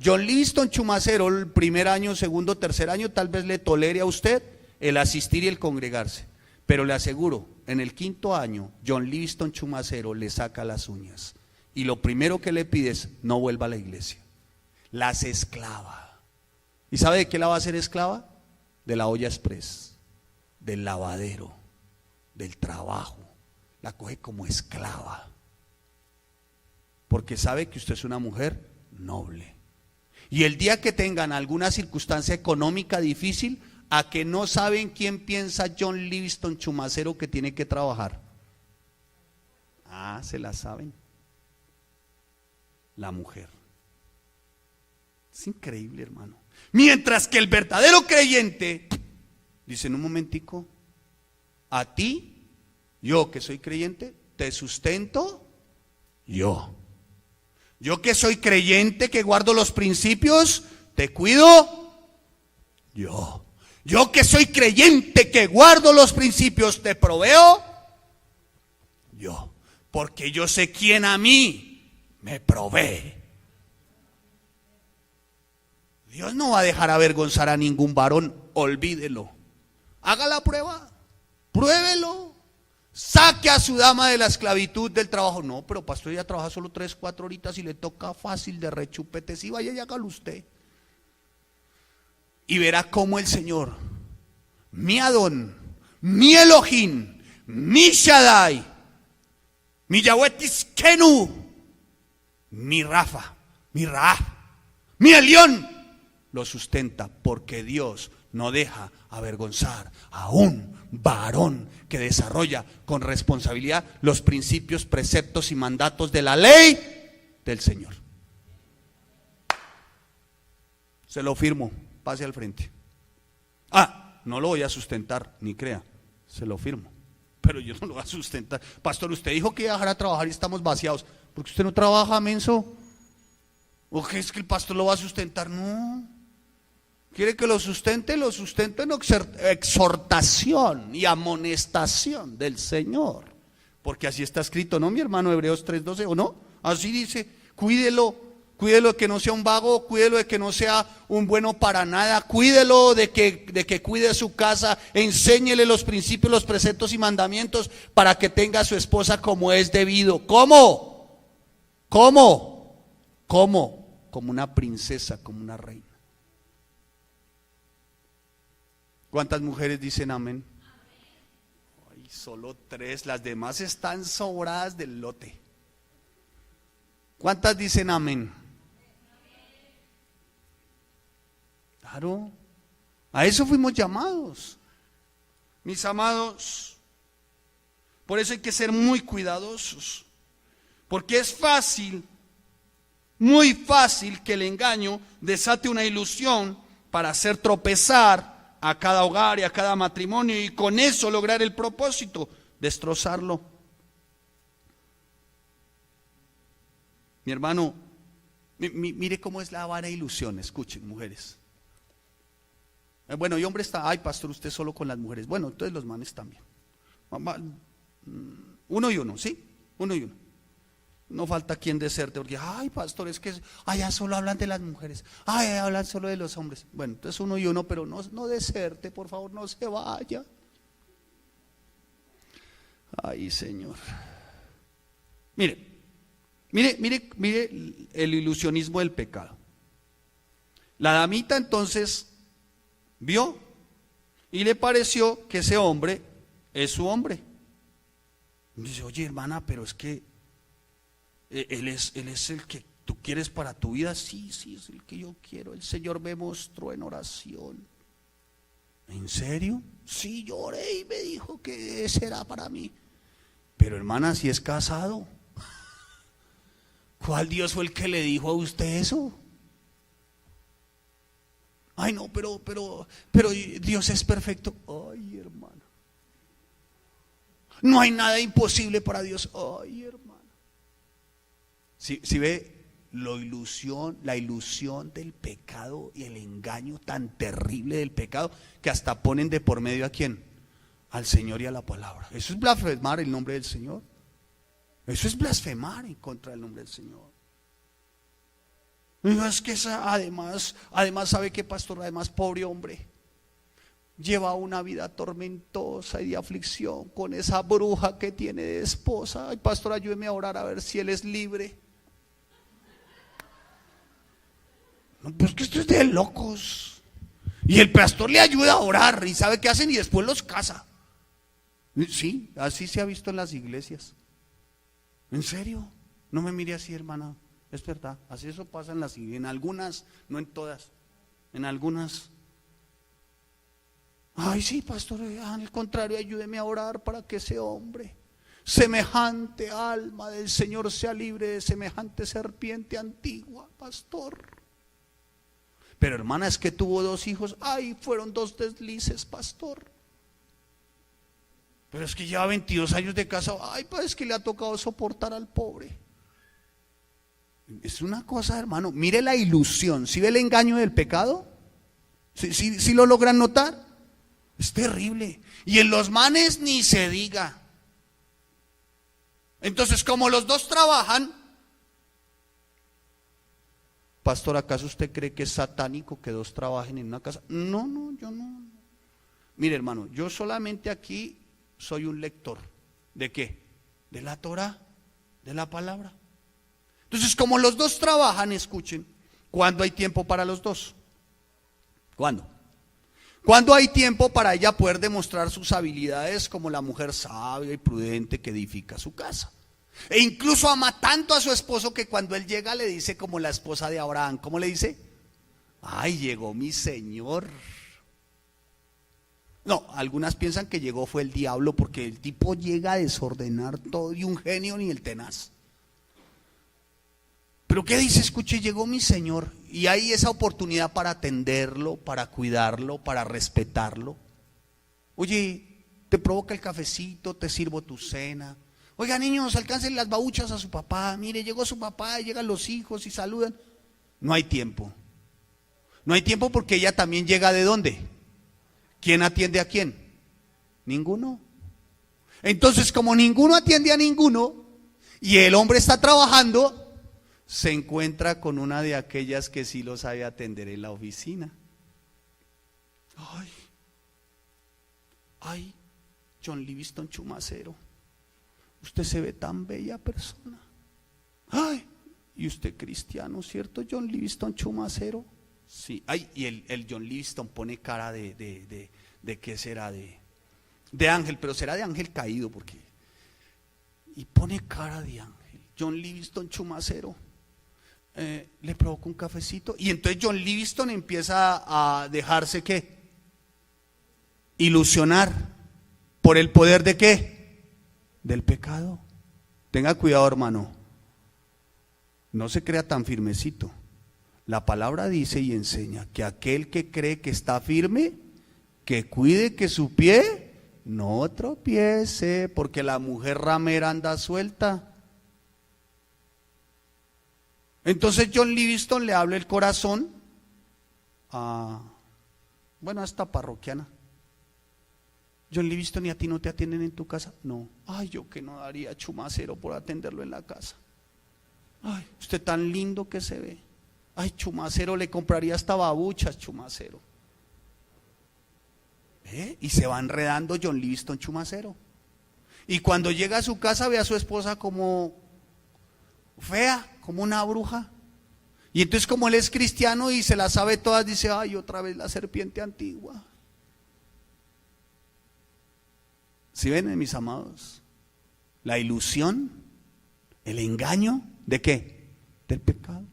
John Livingston Chumacero, el primer año, segundo, tercer año, tal vez le tolere a usted el asistir y el congregarse. Pero le aseguro, en el quinto año, John Livingston Chumacero le saca las uñas y lo primero que le pide es no vuelva a la iglesia. La hace esclava. ¿Y sabe de qué la va a hacer esclava? De la olla express, del lavadero, del trabajo. La coge como esclava, porque sabe que usted es una mujer noble. Y el día que tengan alguna circunstancia económica difícil, a que no saben quién piensa John Livingston Chumacero que tiene que trabajar. Se la saben. La mujer. Es increíble, hermano. Mientras que el verdadero creyente dice: en un momentico, a ti, yo que soy creyente, te sustento yo. Yo que soy creyente, que guardo los principios, te cuido yo. Yo que soy creyente, que guardo los principios, te proveo yo. Porque yo sé quién a mí me provee. Dios no va a dejar avergonzar a ningún varón, olvídelo. Haga la prueba, pruébelo. Saque a su dama de la esclavitud del trabajo. No, pero pastor, ella trabaja solo 3, 4 horitas y le toca fácil de rechupete. Sí, vaya y hágalo usted. Y verá cómo el Señor, mi Adón, mi Elohim, mi Shaddai, mi Yahweh Tiskenu, mi Rafa, mi Raaf, mi Elión, lo sustenta, porque Dios no deja avergonzar a un varón que desarrolla con responsabilidad los principios, preceptos y mandatos de la ley del Señor. Se lo firmo, pase al frente. No lo voy a sustentar, ni crea, se lo firmo, pero yo no lo voy a sustentar. Pastor, usted dijo que iba a dejar a trabajar y estamos vaciados. ¿Por qué usted no trabaja, menso? ¿O qué es que el pastor lo va a sustentar? No. ¿Quiere que lo sustente? Lo sustento en exhortación y amonestación del Señor. Porque así está escrito, ¿no, mi hermano? Hebreos 3:12, ¿o no? Así dice: cuídelo de que no sea un vago, cuídelo de que no sea un bueno para nada, cuídelo de que cuide su casa, enséñele los principios, los preceptos y mandamientos para que tenga a su esposa como es debido. ¿Cómo? Como una princesa, como una reina. ¿Cuántas mujeres dicen amén? Ay, solo 3, las demás están sobradas del lote. ¿Cuántas dicen amén? Claro, a eso fuimos llamados, mis amados. Por eso hay que ser muy cuidadosos, porque es fácil, muy fácil, que el engaño desate una ilusión para hacer tropezar a cada hogar y a cada matrimonio, y con eso lograr el propósito, destrozarlo. Mi hermano, mire cómo es la vana ilusión. Escuchen, mujeres. Bueno, y hombre está: ay, pastor, usted solo con las mujeres. Bueno, entonces los manes también. Uno y uno, ¿sí? Uno y uno. No falta quien deserte, porque ay, pastor, es que allá solo hablan de las mujeres, hablan solo de los hombres. Bueno, entonces uno y uno, pero no deserte, por favor, no se vaya. Ay, Señor. Mire el ilusionismo del pecado. La damita entonces vio y le pareció que ese hombre es su hombre. Dice: oye, hermana, pero es que Él es el que tú quieres para tu vida. Sí, es el que yo quiero. El Señor me mostró en oración. ¿En serio? Sí, lloré y me dijo que ese era para mí. Pero hermana, si es casado, ¿cuál Dios fue el que le dijo a usted eso? Ay, no, pero Dios es perfecto. Ay, hermana, no hay nada imposible para Dios. Ay, hermana. Si ve la ilusión del pecado y el engaño tan terrible del pecado, que hasta ponen de por medio ¿a quién? Al Señor y a la palabra. Eso es blasfemar el nombre del Señor. Eso es blasfemar en contra del nombre del Señor. No, es que esa, además ¿sabe qué, pastor? Además, pobre hombre, lleva una vida tormentosa y de aflicción con esa bruja que tiene de esposa. Ay, pastor, ayúdeme a orar a ver si él es libre. No, pues que esto es de locos. Y el pastor le ayuda a orar y sabe qué hacen y después los casa. Sí, así se ha visto en las iglesias. ¿En serio? No me mire así, hermana. Es verdad, así eso pasa en las iglesias, en algunas, no en todas, en algunas. Ay, sí, pastor, al contrario, ayúdeme a orar para que ese hombre, semejante alma del Señor, sea libre de semejante serpiente antigua, pastor. Pero hermana, es que tuvo 2 hijos, ay, fueron 2 deslices, pastor. Pero es que lleva 22 años de casa, ay, pues es que le ha tocado soportar al pobre. Es una cosa, hermano, mire la ilusión, ¿sí ve el engaño del pecado? ¿Sí lo logran notar? Es terrible. Y en los manes ni se diga. Entonces, como los 2 trabajan, pastor, ¿acaso usted cree que es satánico que 2 trabajen en una casa? No, yo no. Mire, hermano, yo solamente aquí soy un lector. ¿De qué? De la Torá, de la palabra. Entonces, como los 2 trabajan, escuchen, ¿cuándo hay tiempo para los 2? ¿Cuándo? ¿Cuándo hay tiempo para ella poder demostrar sus habilidades como la mujer sabia y prudente que edifica su casa? E incluso ama tanto a su esposo que cuando él llega le dice como la esposa de Abraham. ¿Cómo le dice? Ay, llegó mi Señor. No, algunas piensan que llegó fue el diablo porque el tipo llega a desordenar todo y un genio ni el tenaz. Pero ¿qué dice? Escuche, llegó mi Señor y hay esa oportunidad para atenderlo, para cuidarlo, para respetarlo. Oye, te provoca el cafecito, te sirvo tu cena. Oiga, niños, alcancen las babuchas a su papá. Mire, llegó su papá y llegan los hijos y saludan. No hay tiempo. No hay tiempo porque ella también llega ¿de dónde? ¿Quién atiende a quién? Ninguno. Entonces, como ninguno atiende a ninguno y el hombre está trabajando, se encuentra con una de aquellas que sí lo sabe atender en la oficina. Ay, John Livingston Chumacero, usted se ve tan bella persona. Ay, y usted cristiano, ¿cierto, John Livingston Chumacero? Sí, ay, y el John Livingston pone cara de ¿qué será? De ángel, pero será de ángel caído, porque, y pone cara de ángel. John Livingston Chumacero, le provoca un cafecito, y entonces John Livingston empieza a dejarse ¿qué? Ilusionar por el poder ¿de qué? Del pecado. Tenga cuidado, hermano, no se crea tan firmecito. La palabra dice y enseña que aquel que cree que está firme, que cuide que su pie no tropiece, porque la mujer ramera anda suelta. Entonces John Livingston le habla el corazón a esta parroquiana. John Livingston, ¿y a ti no te atienden en tu casa? No. Ay, yo que no daría Chumacero por atenderlo en la casa. Ay, usted tan lindo que se ve. Ay, Chumacero, le compraría hasta babuchas, Chumacero. Y se va enredando John Livingston Chumacero. Y cuando llega a su casa ve a su esposa como fea, como una bruja. Y entonces, como él es cristiano y se la sabe todas, dice: ay, otra vez la serpiente antigua. ¿Sí ven, mis amados? La ilusión, el engaño, ¿de qué? Del pecado.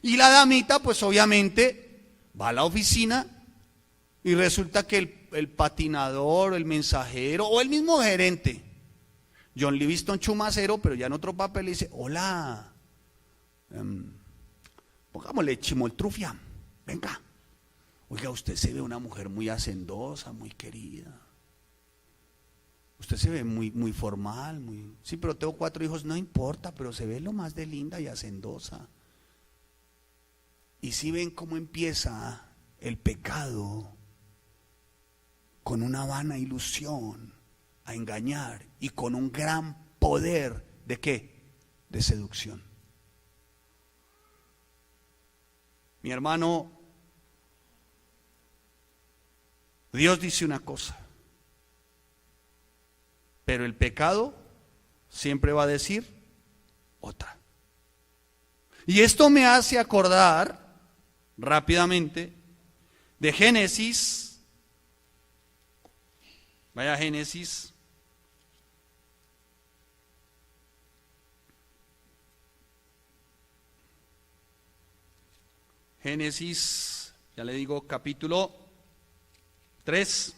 Y la damita, pues obviamente, va a la oficina y resulta que el patinador, el mensajero o el mismo gerente, John Livingston Chumacero, pero ya en otro papel, le dice: hola, pongámosle Chimoltrufia, venga. Oiga, usted se ve una mujer muy hacendosa, muy querida. Usted se ve muy formal, sí, pero tengo 4 hijos, no importa, pero se ve lo más de linda y hacendosa. Y si ven cómo empieza el pecado con una vana ilusión a engañar y con un gran poder ¿de qué? De seducción. Mi hermano, Dios dice una cosa, pero el pecado siempre va a decir otra. Y esto me hace acordar rápidamente de Génesis. Vaya a Génesis. Génesis, ya le digo, capítulo 3,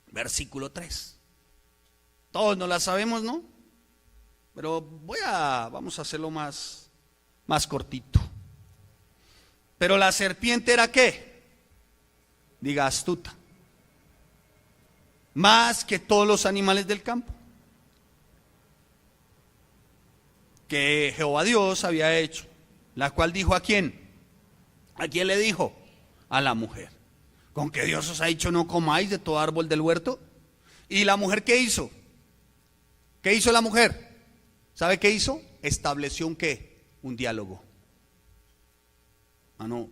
versículo 3. Todos no la sabemos, ¿no? Pero vamos a hacerlo más cortito. Pero la serpiente era ¿qué? Diga, astuta. Más que todos los animales del campo que Jehová Dios había hecho, la cual dijo ¿a quién? ¿A quién le dijo? A la mujer. ¿Con que Dios os ha dicho no comáis de todo árbol del huerto? ¿Y la mujer qué hizo? ¿Qué hizo la mujer? ¿Sabe qué hizo? Estableció un ¿qué? Un diálogo. No,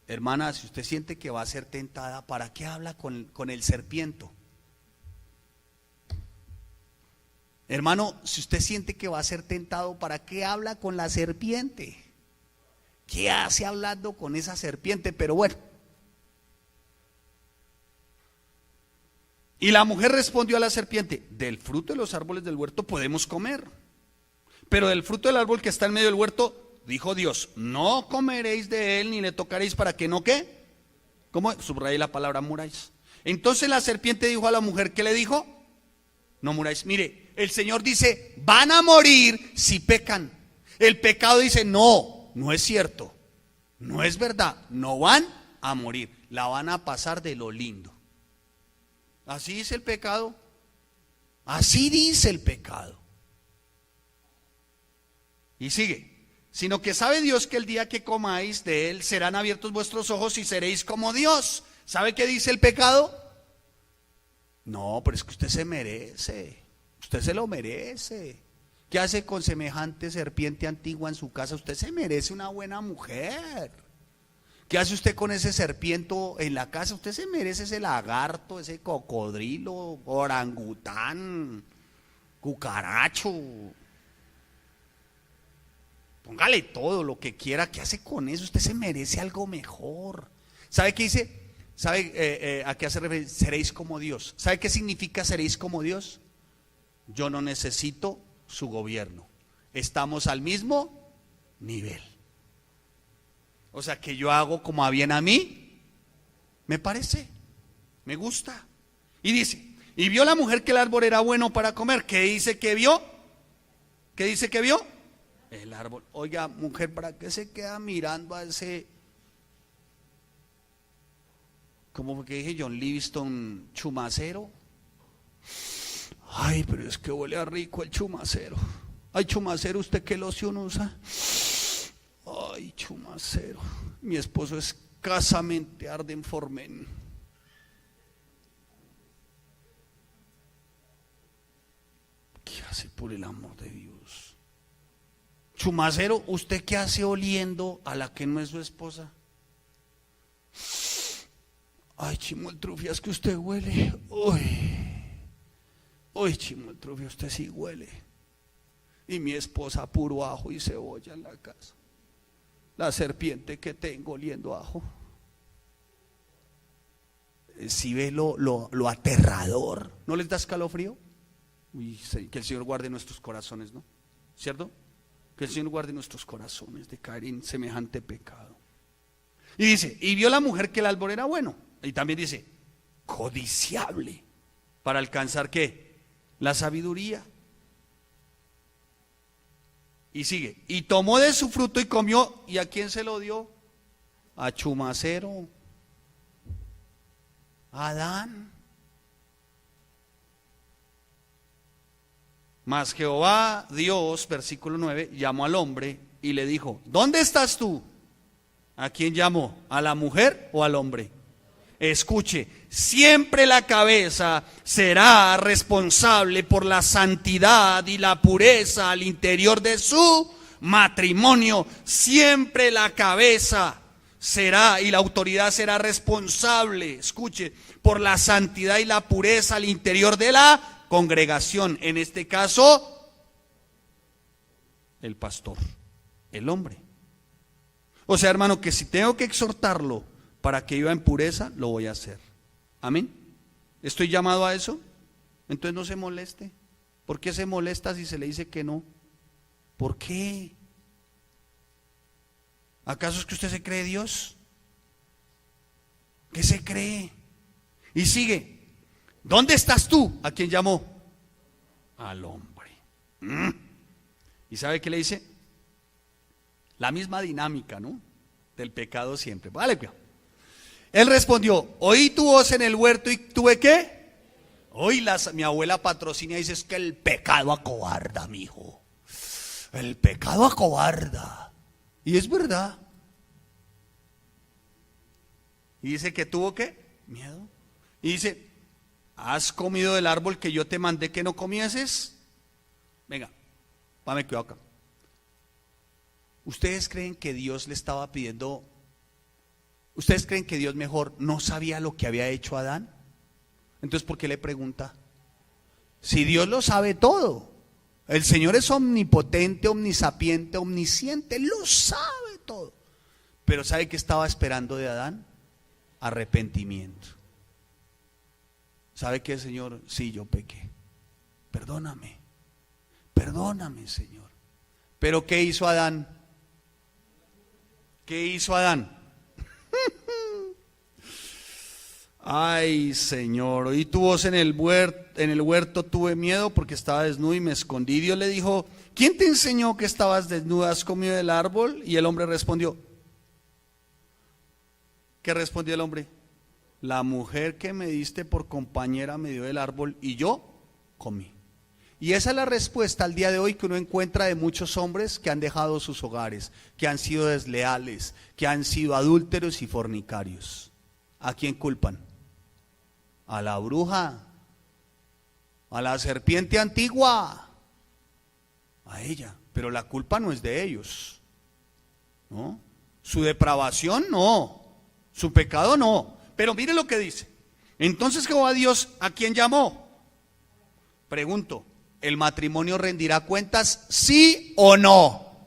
hermana, si usted siente que va a ser tentada, ¿para qué habla con el serpiento? Hermano, si usted siente que va a ser tentado, ¿para qué habla con la serpiente? ¿Qué hace hablando con esa serpiente? Pero bueno. Y la mujer respondió a la serpiente: del fruto de los árboles del huerto podemos comer, pero del fruto del árbol que está en medio del huerto, dijo Dios, no comeréis de él ni le tocaréis para que no ¿qué? ¿Cómo? Subrayé la palabra muráis. Entonces la serpiente dijo a la mujer, ¿qué le dijo? No muráis. Mire, el Señor dice, van a morir si pecan. El pecado dice, no es cierto, no es verdad, no van a morir, la van a pasar de lo lindo. Así dice el pecado, así dice el pecado. Y sigue, sino que sabe Dios que el día que comáis de él serán abiertos vuestros ojos y seréis como Dios. ¿Sabe qué dice el pecado? No, pero es que usted se merece, usted se lo merece. ¿Qué hace con semejante serpiente antigua en su casa? Usted se merece una buena mujer. ¿Qué hace usted con ese serpiente en la casa? Usted se merece ese lagarto, ese cocodrilo, orangután, cucaracho. Póngale todo lo que quiera. ¿Qué hace con eso? Usted se merece algo mejor. ¿Sabe qué dice? ¿Sabe a qué hace referencia? Seréis como Dios. ¿Sabe qué significa seréis como Dios? Yo no necesito su gobierno. Estamos al mismo nivel. O sea que yo hago como a bien a mí, me parece, me gusta. Y dice, y vio la mujer que el árbol era bueno para comer. ¿Qué dice que vio? ¿Qué dice que vio? El árbol. Oiga, mujer, ¿para qué se queda mirando a ese, como fue que dije, John Livingston, chumacero? Ay, pero es que huele a rico el chumacero. Ay, chumacero, ¿usted qué loción usa? Ay, chumacero, mi esposo escasamente arde en Formen. ¿Qué hace por el amor de Dios? Chumacero, ¿usted qué hace oliendo a la que no es su esposa? Ay, Chimoltrufia, es que usted huele. Uy, Chimoltrufia, usted sí huele. Y mi esposa puro ajo y cebolla en la casa. La serpiente que tengo oliendo ajo. Si ve lo aterrador, ¿no les da escalofrío? Uy, que el Señor guarde nuestros corazones, ¿no? ¿Cierto? Que el Señor guarde nuestros corazones de caer en semejante pecado. Y dice, y vio la mujer que el árbol era bueno. Y también dice, codiciable, para alcanzar ¿qué? La sabiduría. Y sigue, y tomó de su fruto y comió. ¿Y a quién se lo dio? A chumacero, a Adán. Mas Jehová Dios, versículo 9, llamó al hombre y le dijo, ¿dónde estás tú? ¿A quién llamó? ¿A la mujer o al hombre? Escuche, siempre la cabeza será responsable por la santidad y la pureza al interior de su matrimonio. Siempre la cabeza será y la autoridad será responsable, escuche, por la santidad y la pureza al interior de la congregación. En este caso, el pastor, el hombre. O sea, hermano, que si tengo que exhortarlo para que viva en pureza, lo voy a hacer. Amén. ¿Estoy llamado a eso? Entonces no se moleste. ¿Por qué se molesta si se le dice que no? ¿Por qué? ¿Acaso es que usted se cree Dios? ¿Qué se cree? Y sigue. ¿Dónde estás tú? ¿A quién llamó? Al hombre. ¿Y sabe qué le dice? La misma dinámica, ¿no? Del pecado siempre. Vale, cuidado. Él respondió: oí tu voz en el huerto y tuve ¿qué? Hoy mi abuela patrocina y dice: es que el pecado acobarda, mijo. El pecado acobarda. Y es verdad. Y dice que tuvo ¿qué? Miedo. Y dice: ¿has comido del árbol que yo te mandé que no comieses? Venga, me quedo acá. ¿Ustedes creen que Dios le estaba pidiendo? ¿Ustedes creen que Dios mejor no sabía lo que había hecho Adán? Entonces, ¿por qué le pregunta? Si Dios lo sabe todo. El Señor es omnipotente, omnisapiente, omnisciente, Él lo sabe todo. Pero ¿sabe qué estaba esperando de Adán? Arrepentimiento. ¿Sabe qué, Señor? Sí, yo pequé. Perdóname. Perdóname, Señor. Pero ¿qué hizo Adán? ¿Qué hizo Adán? Ay, Señor, oí tu voz en el huerto, tuve miedo porque estaba desnudo y me escondí. Dios le dijo: ¿quién te enseñó que estabas desnuda? ¿Has comido del árbol? Y el hombre respondió. ¿Qué respondió el hombre? La mujer que me diste por compañera me dio del árbol y yo comí. Y esa es la respuesta al día de hoy que uno encuentra de muchos hombres que han dejado sus hogares, que han sido desleales, que han sido adúlteros y fornicarios. ¿A quién culpan? A la bruja, a la serpiente antigua, a ella. Pero la culpa no es de ellos, ¿no? Su depravación no, su pecado no. Pero mire lo que dice. Entonces Jehová Dios, ¿a quién llamó? Pregunto, ¿el matrimonio rendirá cuentas? ¿Sí o no?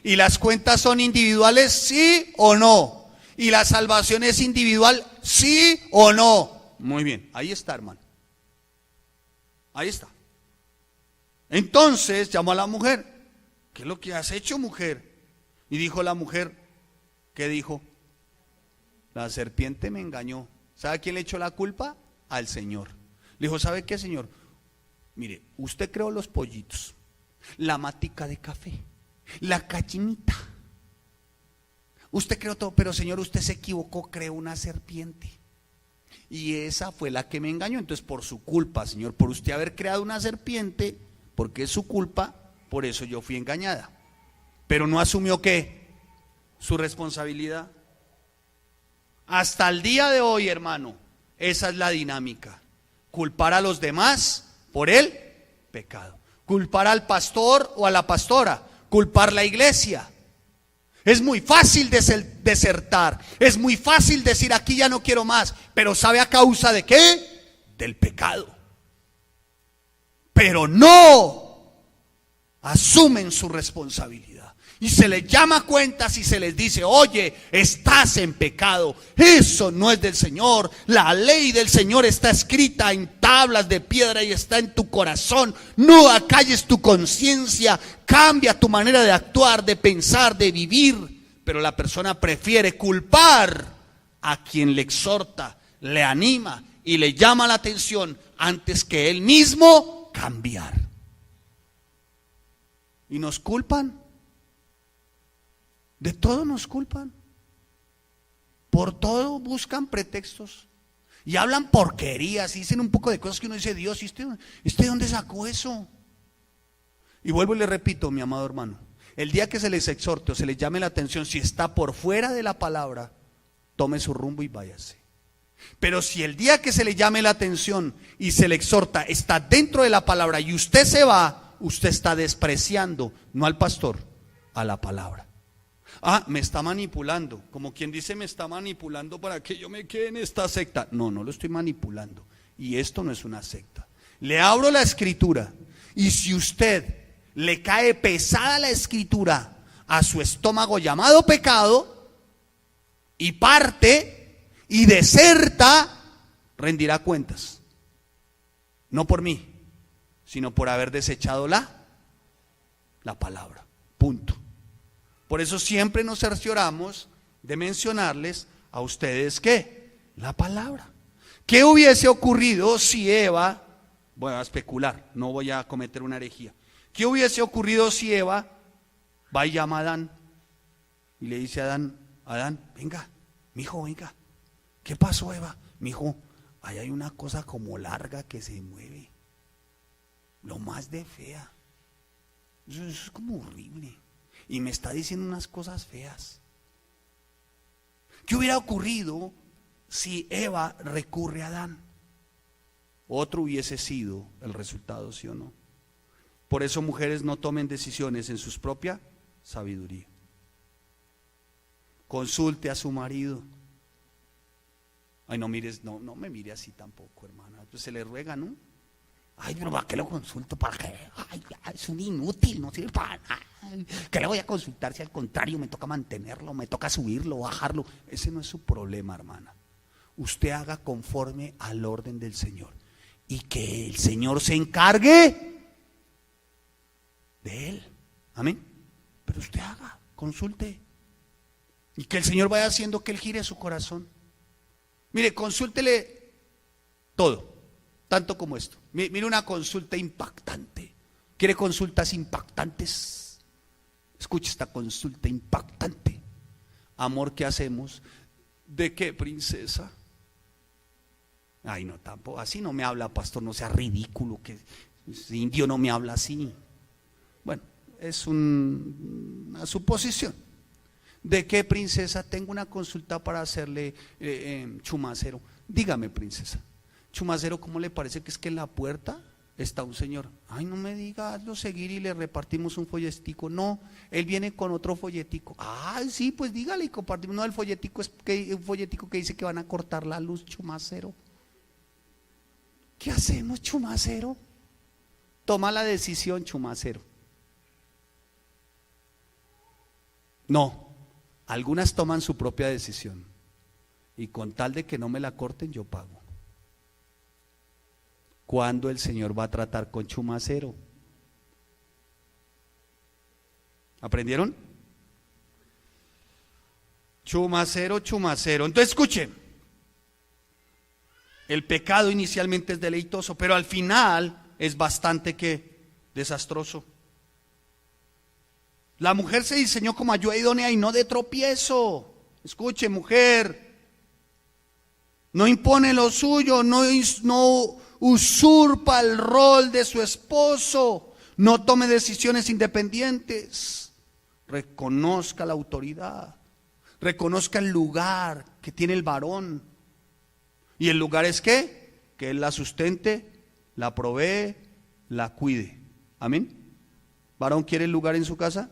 ¿Y las cuentas son individuales? ¿Sí o no? ¿Y la salvación es individual? ¿Sí o no? Muy bien, ahí está, hermano. Ahí está. Entonces llamó a la mujer. ¿Qué es lo que has hecho, mujer? Y dijo la mujer, ¿qué dijo? La serpiente me engañó. ¿Sabe a quién le echó la culpa? Al Señor. Le dijo: ¿sabe qué, Señor? Mire, usted creó los pollitos, la matica de café, la gallinita. Usted creó todo, pero Señor, usted se equivocó, creó una serpiente. Y esa fue la que me engañó. Entonces, por su culpa, Señor, por usted haber creado una serpiente, porque es su culpa, por eso yo fui engañada. Pero no asumió ¿qué? Su responsabilidad. Hasta el día de hoy, hermano, esa es la dinámica. Culpar a los demás por el pecado. Culpar al pastor o a la pastora. Culpar la iglesia. Es muy fácil desertar. Es muy fácil decir: aquí ya no quiero más. Pero ¿sabe a causa de qué? Del pecado. Pero no asumen su responsabilidad. Y se les llama a cuentas y se les dice: oye, estás en pecado. Eso no es del Señor. La ley del Señor está escrita en tablas de piedra y está en tu corazón. No acalles tu conciencia. Cambia tu manera de actuar, de pensar, de vivir. Pero la persona prefiere culpar a quien le exhorta, le anima y le llama la atención antes que él mismo cambiar. Y nos culpan. De todo nos culpan. Por todo buscan pretextos. Y hablan porquerías y dicen un poco de cosas que uno dice: Dios, ¿y usted dónde sacó eso? Y vuelvo y le repito, mi amado hermano, el día que se les exhorte o se les llame la atención, si está por fuera de la palabra, tome su rumbo y váyase. Pero si el día que se le llame la atención y se le exhorta está dentro de la palabra y usted se va, usted está despreciando no al pastor, a la palabra. Me está manipulando, como quien dice: me está manipulando para que yo me quede en esta secta. No, no lo estoy manipulando. Y esto no es una secta. Le abro la escritura y si usted le cae pesada la escritura a su estómago llamado pecado, y parte y deserta, rendirá cuentas. No por mí, sino por haber desechado la palabra. Punto. Por eso siempre nos cercioramos de mencionarles a ustedes ¿qué? La palabra. ¿Qué hubiese ocurrido si Eva, voy a especular, no voy a cometer una herejía, qué hubiese ocurrido si Eva va y llama a Adán y le dice a Adán, Adán, venga, mijo, venga, ¿qué pasó, Eva? Mijo, ahí hay una cosa como larga que se mueve, lo más de fea, eso es como horrible, y me está diciendo unas cosas feas. ¿Qué hubiera ocurrido si Eva recurre a Adán? Otro hubiese sido el resultado, ¿sí o no? Por eso, mujeres, no tomen decisiones en su propia sabiduría. Consulte a su marido. Ay, no mires, no me mire así tampoco, hermana. Pues se le ruega, ¿no? Ay, pero ¿para qué lo consulto? ¿Para qué? Ay, es un inútil, no sirve para nada. ¿Qué le voy a consultar si al contrario me toca mantenerlo, me toca subirlo, bajarlo? Ese no es su problema, hermana. Usted haga conforme al orden del Señor y que el Señor se encargue de él. Amén. Pero usted haga, consulte y que el Señor vaya haciendo que él gire su corazón. Mire, consúltele todo, tanto como esto. Mire una consulta impactante. ¿Quiere consultas impactantes? Escuche esta consulta impactante. Amor, ¿qué hacemos? ¿De qué, princesa? Ay, no, tampoco, así no me habla, pastor, no sea ridículo, que ese indio no me habla así. Bueno, es una suposición. ¿De qué, princesa? Tengo una consulta para hacerle, Chumacero. Dígame, princesa. Chumacero, ¿cómo le parece que es que en la puerta está un señor? Ay, no me diga, hazlo seguir y le repartimos un folletico. No, él viene con otro folletico. Ay, sí, pues dígale y compartimos. No, el folletico es un folletico que dice que van a cortar la luz, Chumacero. ¿Qué hacemos, Chumacero? Toma la decisión, Chumacero. No, algunas toman su propia decisión y con tal de que no me la corten, yo pago. ¿Cuándo el Señor va a tratar con Chumacero? ¿Aprendieron? Chumacero, Chumacero. Entonces escuchen, el pecado inicialmente es deleitoso, pero al final es bastante que desastroso. La mujer se diseñó como ayuda idónea y no de tropiezo. Escuche, mujer, no impone lo suyo, no usurpa el rol de su esposo, no tome decisiones independientes, reconozca la autoridad, reconozca el lugar que tiene el varón. ¿Y el lugar es qué? Que él la sustente, la provee, la cuide. Amén. ¿Varón quiere el lugar en su casa?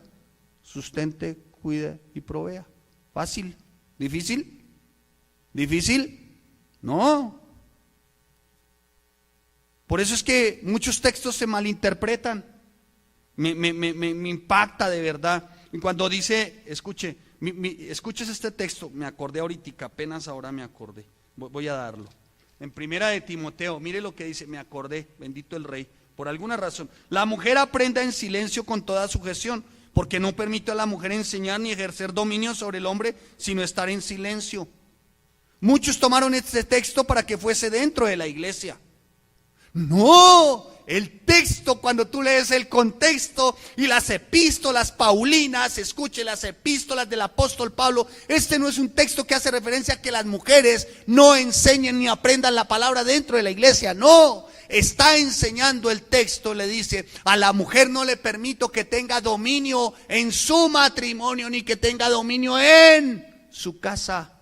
Sustente, cuide y provea. Fácil. ¿Difícil? ¿Difícil? No. Por eso es que muchos textos se malinterpretan. Me impacta de verdad. Y cuando dice, escuche, escuches este texto, me acordé ahorita, apenas ahora me acordé. Voy a darlo. En Primera de Timoteo, mire lo que dice, me acordé, bendito el Rey. Por alguna razón, la mujer aprenda en silencio con toda sujeción, porque no permite a la mujer enseñar ni ejercer dominio sobre el hombre, sino estar en silencio. Muchos tomaron este texto para que fuese dentro de la iglesia. No, el texto, cuando tú lees el contexto y las epístolas paulinas, escuche las epístolas del apóstol Pablo, este no es un texto que hace referencia a que las mujeres no enseñen ni aprendan la palabra dentro de la iglesia, no. Está enseñando el texto, le dice, a la mujer no le permito que tenga dominio en su matrimonio, ni que tenga dominio en su casa.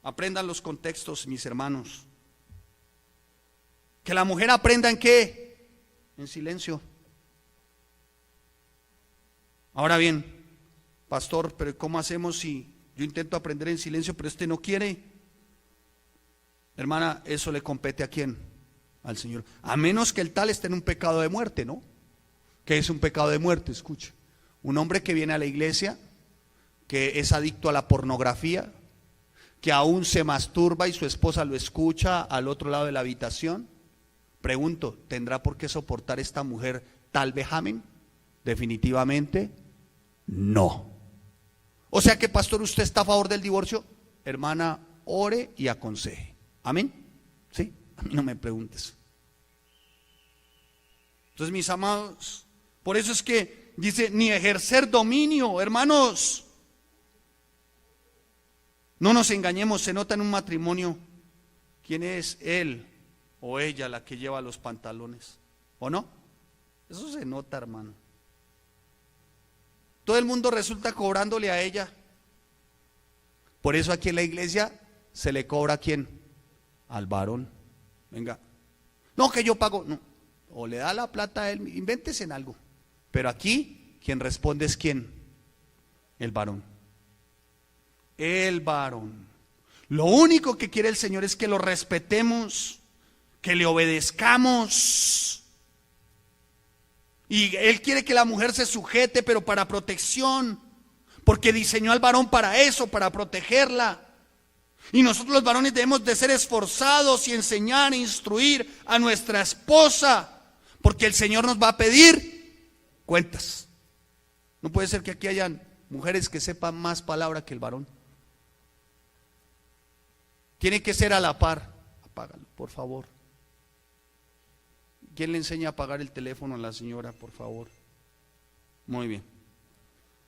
Aprendan los contextos, mis hermanos. Que la mujer aprenda en qué, en silencio. Ahora bien, pastor, pero ¿cómo hacemos si yo intento aprender en silencio, pero este no quiere? Hermana, eso le compete ¿a quién? Al Señor. A menos que el tal esté en un pecado de muerte, ¿no? ¿Qué es un pecado de muerte? Escuche, un hombre que viene a la iglesia, que es adicto a la pornografía, que aún se masturba y su esposa lo escucha al otro lado de la habitación? Pregunto, ¿tendrá por qué soportar esta mujer tal vejamen? Definitivamente no. O sea que, pastor, ¿usted está a favor del divorcio? Hermana, ore y aconseje. ¿Amén? ¿Sí? A mí no me preguntes. Entonces, mis amados, por eso es que dice, ni ejercer dominio, hermanos. No nos engañemos, se nota en un matrimonio quién es él o ella la que lleva los pantalones, ¿o no? Eso se nota, hermano. Todo el mundo resulta cobrándole a ella. Por eso aquí en la iglesia se le cobra ¿a quién? Al varón. Venga. No, que yo pago. No. O le da la plata a él, invéntese en algo. Pero aquí quien responde es ¿quién? El varón. El varón. Lo único que quiere el Señor es que lo respetemos, que le obedezcamos. Y Él quiere que la mujer se sujete, pero para protección, porque diseñó al varón para eso, para protegerla. Y nosotros los varones debemos de ser esforzados y enseñar e instruir a nuestra esposa, porque el Señor nos va a pedir cuentas. No puede ser que aquí hayan mujeres que sepan más palabra que el varón. Tiene que ser a la par. Apágalo, por favor. ¿Quién le enseña a apagar el teléfono a la señora, por favor? Muy bien.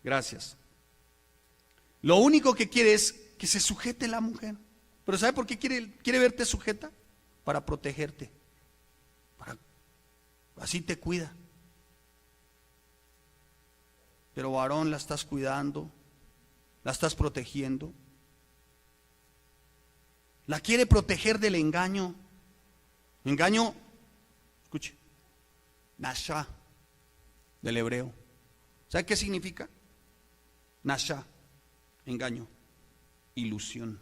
Gracias. Lo único que quiere es que se sujete la mujer. ¿Pero sabe por qué quiere verte sujeta? Para protegerte. Así te cuida. Pero varón, la estás cuidando, la estás protegiendo. La quiere proteger del engaño. Engaño, escuche, Nasha, del hebreo. ¿Sabe qué significa? Nasha, engaño, ilusión.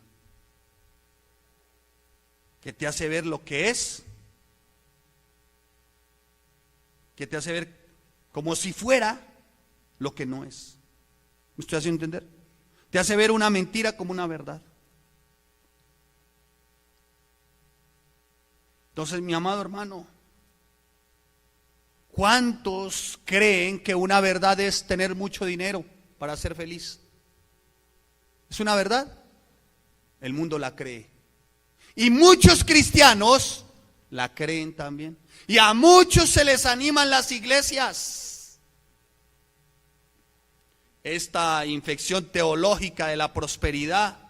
Que te hace ver lo que es, que te hace ver como si fuera lo que no es. ¿Me estoy haciendo entender? Te hace ver una mentira como una verdad. Entonces, mi amado hermano, ¿cuántos creen que una verdad es tener mucho dinero para ser feliz? ¿Es una verdad? El mundo la cree. Y muchos cristianos la creen también. Y a muchos se les animan las iglesias. Esta infección teológica de la prosperidad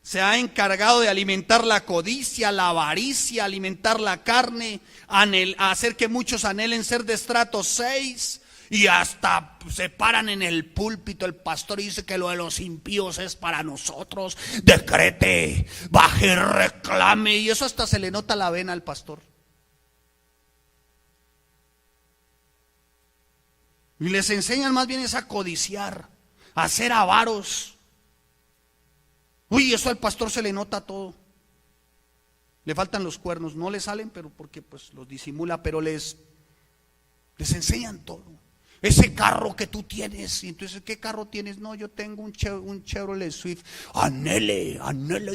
se ha encargado de alimentar la codicia, la avaricia, alimentar la carne, hacer que muchos anhelen ser de estrato 6 y hasta se paran en el púlpito el pastor y dice que lo de los impíos es para nosotros. Decrete, baje, reclame, y eso hasta se le nota la vena al pastor. Y les enseñan más bien es a codiciar, a ser avaros. Uy, eso al pastor se le nota todo. Le faltan los cuernos, no le salen, pero porque pues los disimula, pero les enseñan todo. Ese carro que tú tienes, y entonces, ¿qué carro tienes? No, yo tengo un Chevrolet Swift. Anhele,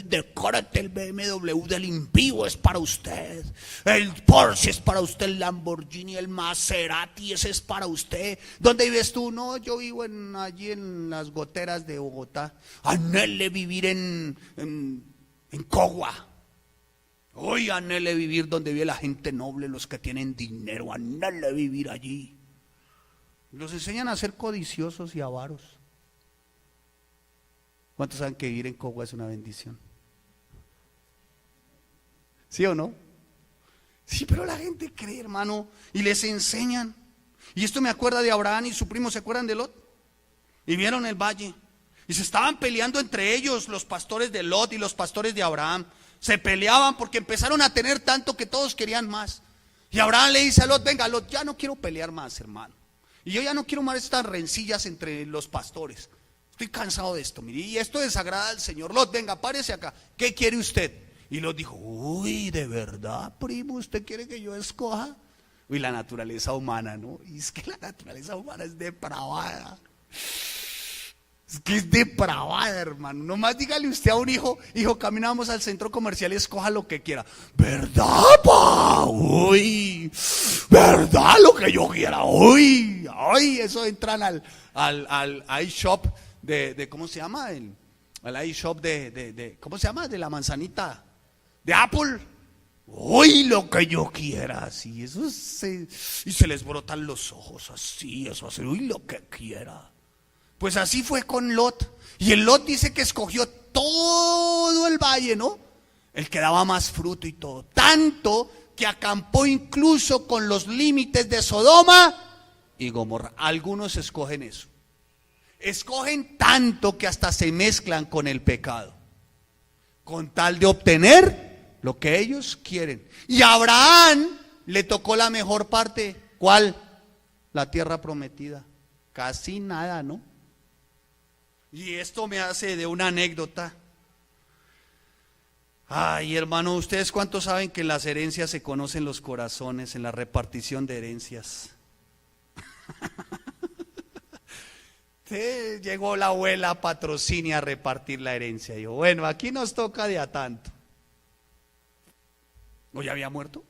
decórate el BMW del impío, es para usted. El Porsche es para usted, el Lamborghini, el Maserati, ese es para usted. ¿Dónde vives tú? No, yo vivo allí en las goteras de Bogotá. Anhele vivir en Cogua. Hoy anhele vivir donde vive la gente noble, los que tienen dinero. Anhele vivir allí. Los enseñan a ser codiciosos y avaros. ¿Cuántos saben que vivir en Cogua es una bendición? ¿Sí o no? Sí, pero la gente cree, hermano, y les enseñan. Y esto me acuerda de Abraham y su primo, ¿se acuerdan de Lot? Y vieron el valle. Y se estaban peleando entre ellos, los pastores de Lot y los pastores de Abraham. Se peleaban porque empezaron a tener tanto que todos querían más. Y Abraham le dice a Lot, venga Lot, ya no quiero pelear más, hermano. Y yo ya no quiero más estas rencillas entre los pastores. Estoy cansado de esto, mire, y esto desagrada al Señor. Lot, venga, párese acá. ¿Qué quiere usted? Y Lot dijo, uy, ¿de verdad, primo? ¿Usted quiere que yo escoja? Uy, la naturaleza humana, ¿no? Y es que la naturaleza humana es depravada. Es que es depravada, hermano. Nomás dígale usted a un hijo: hijo, caminamos al centro comercial y escoja lo que quiera. ¿Verdad, pa? Uy, ¿verdad lo que yo quiera? Uy, ay, eso entran al iShop de ¿cómo se llama? Al iShop ¿cómo se llama? De la manzanita, de Apple. Uy, lo que yo quiera, así, y se les brotan los ojos, así, eso hace, uy, lo que quiera. Pues así fue con Lot. Y el Lot dice que escogió todo el valle, ¿no? El que daba más fruto y todo. Tanto que acampó incluso con los límites de Sodoma y Gomorra. Algunos escogen eso. Escogen tanto que hasta se mezclan con el pecado, con tal de obtener lo que ellos quieren. Y a Abraham le tocó la mejor parte. ¿Cuál? La tierra prometida. Casi nada, ¿no? Y esto me hace de una anécdota. Ay, hermano, ¿ustedes cuántos saben que en las herencias se conocen los corazones, en la repartición de herencias? Llegó la abuela Patrocinio a repartir la herencia. Y yo, bueno, aquí nos toca de a tanto. ¿O ya había muerto?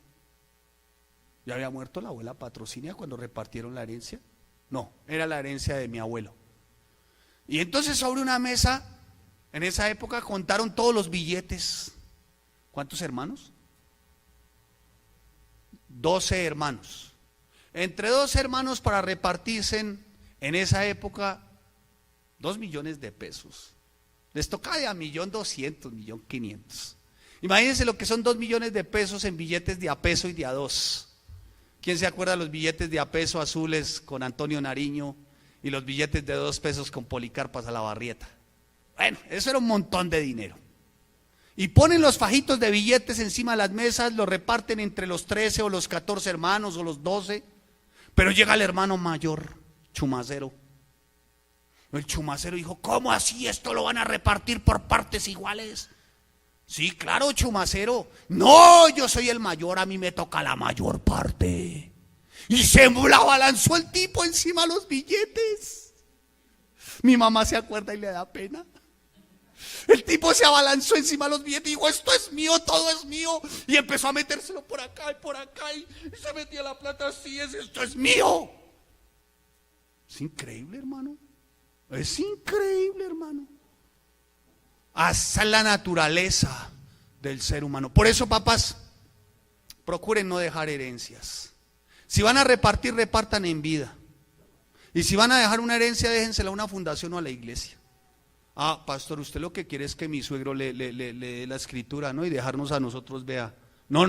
¿Ya había muerto la abuela Patrocinio cuando repartieron la herencia? No, era la herencia de mi abuelo. Y entonces sobre una mesa, en esa época contaron todos los billetes. ¿Cuántos hermanos? 12 hermanos. Entre 12 hermanos para repartirse en esa época 2 millones de pesos. Les tocaba de a 1.200.000, 1.500.000. Imagínense lo que son 2 millones de pesos en billetes de a peso y de a dos. ¿Quién se acuerda de los billetes de a peso azules con Antonio Nariño y los billetes de 2 pesos con Policarpo Salabarrieta? Bueno, eso era un montón de dinero. Y ponen los fajitos de billetes encima de las mesas, los reparten entre los 13 o los 14 hermanos o los 12. Pero llega el hermano mayor, Chumacero. El Chumacero dijo: ¿cómo así? ¿Esto lo van a repartir por partes iguales? Sí, claro, Chumacero. No, yo soy el mayor, a mí me toca la mayor parte. Y se la abalanzó el tipo encima de los billetes. Mi mamá se acuerda y le da pena. El tipo se abalanzó encima de los billetes y dijo: esto es mío, todo es mío. Y empezó a metérselo por acá y por acá. Y se metía la plata así: esto es mío. Es increíble, hermano. Es increíble, hermano. Hasta la naturaleza del ser humano. Por eso, papás, procuren no dejar herencias. Si van a repartir, repartan en vida. Y si van a dejar una herencia, déjensela a una fundación o a la iglesia. Ah, pastor, usted lo que quiere es que mi suegro le dé la escritura, ¿no? Y dejarnos a nosotros, vea. No.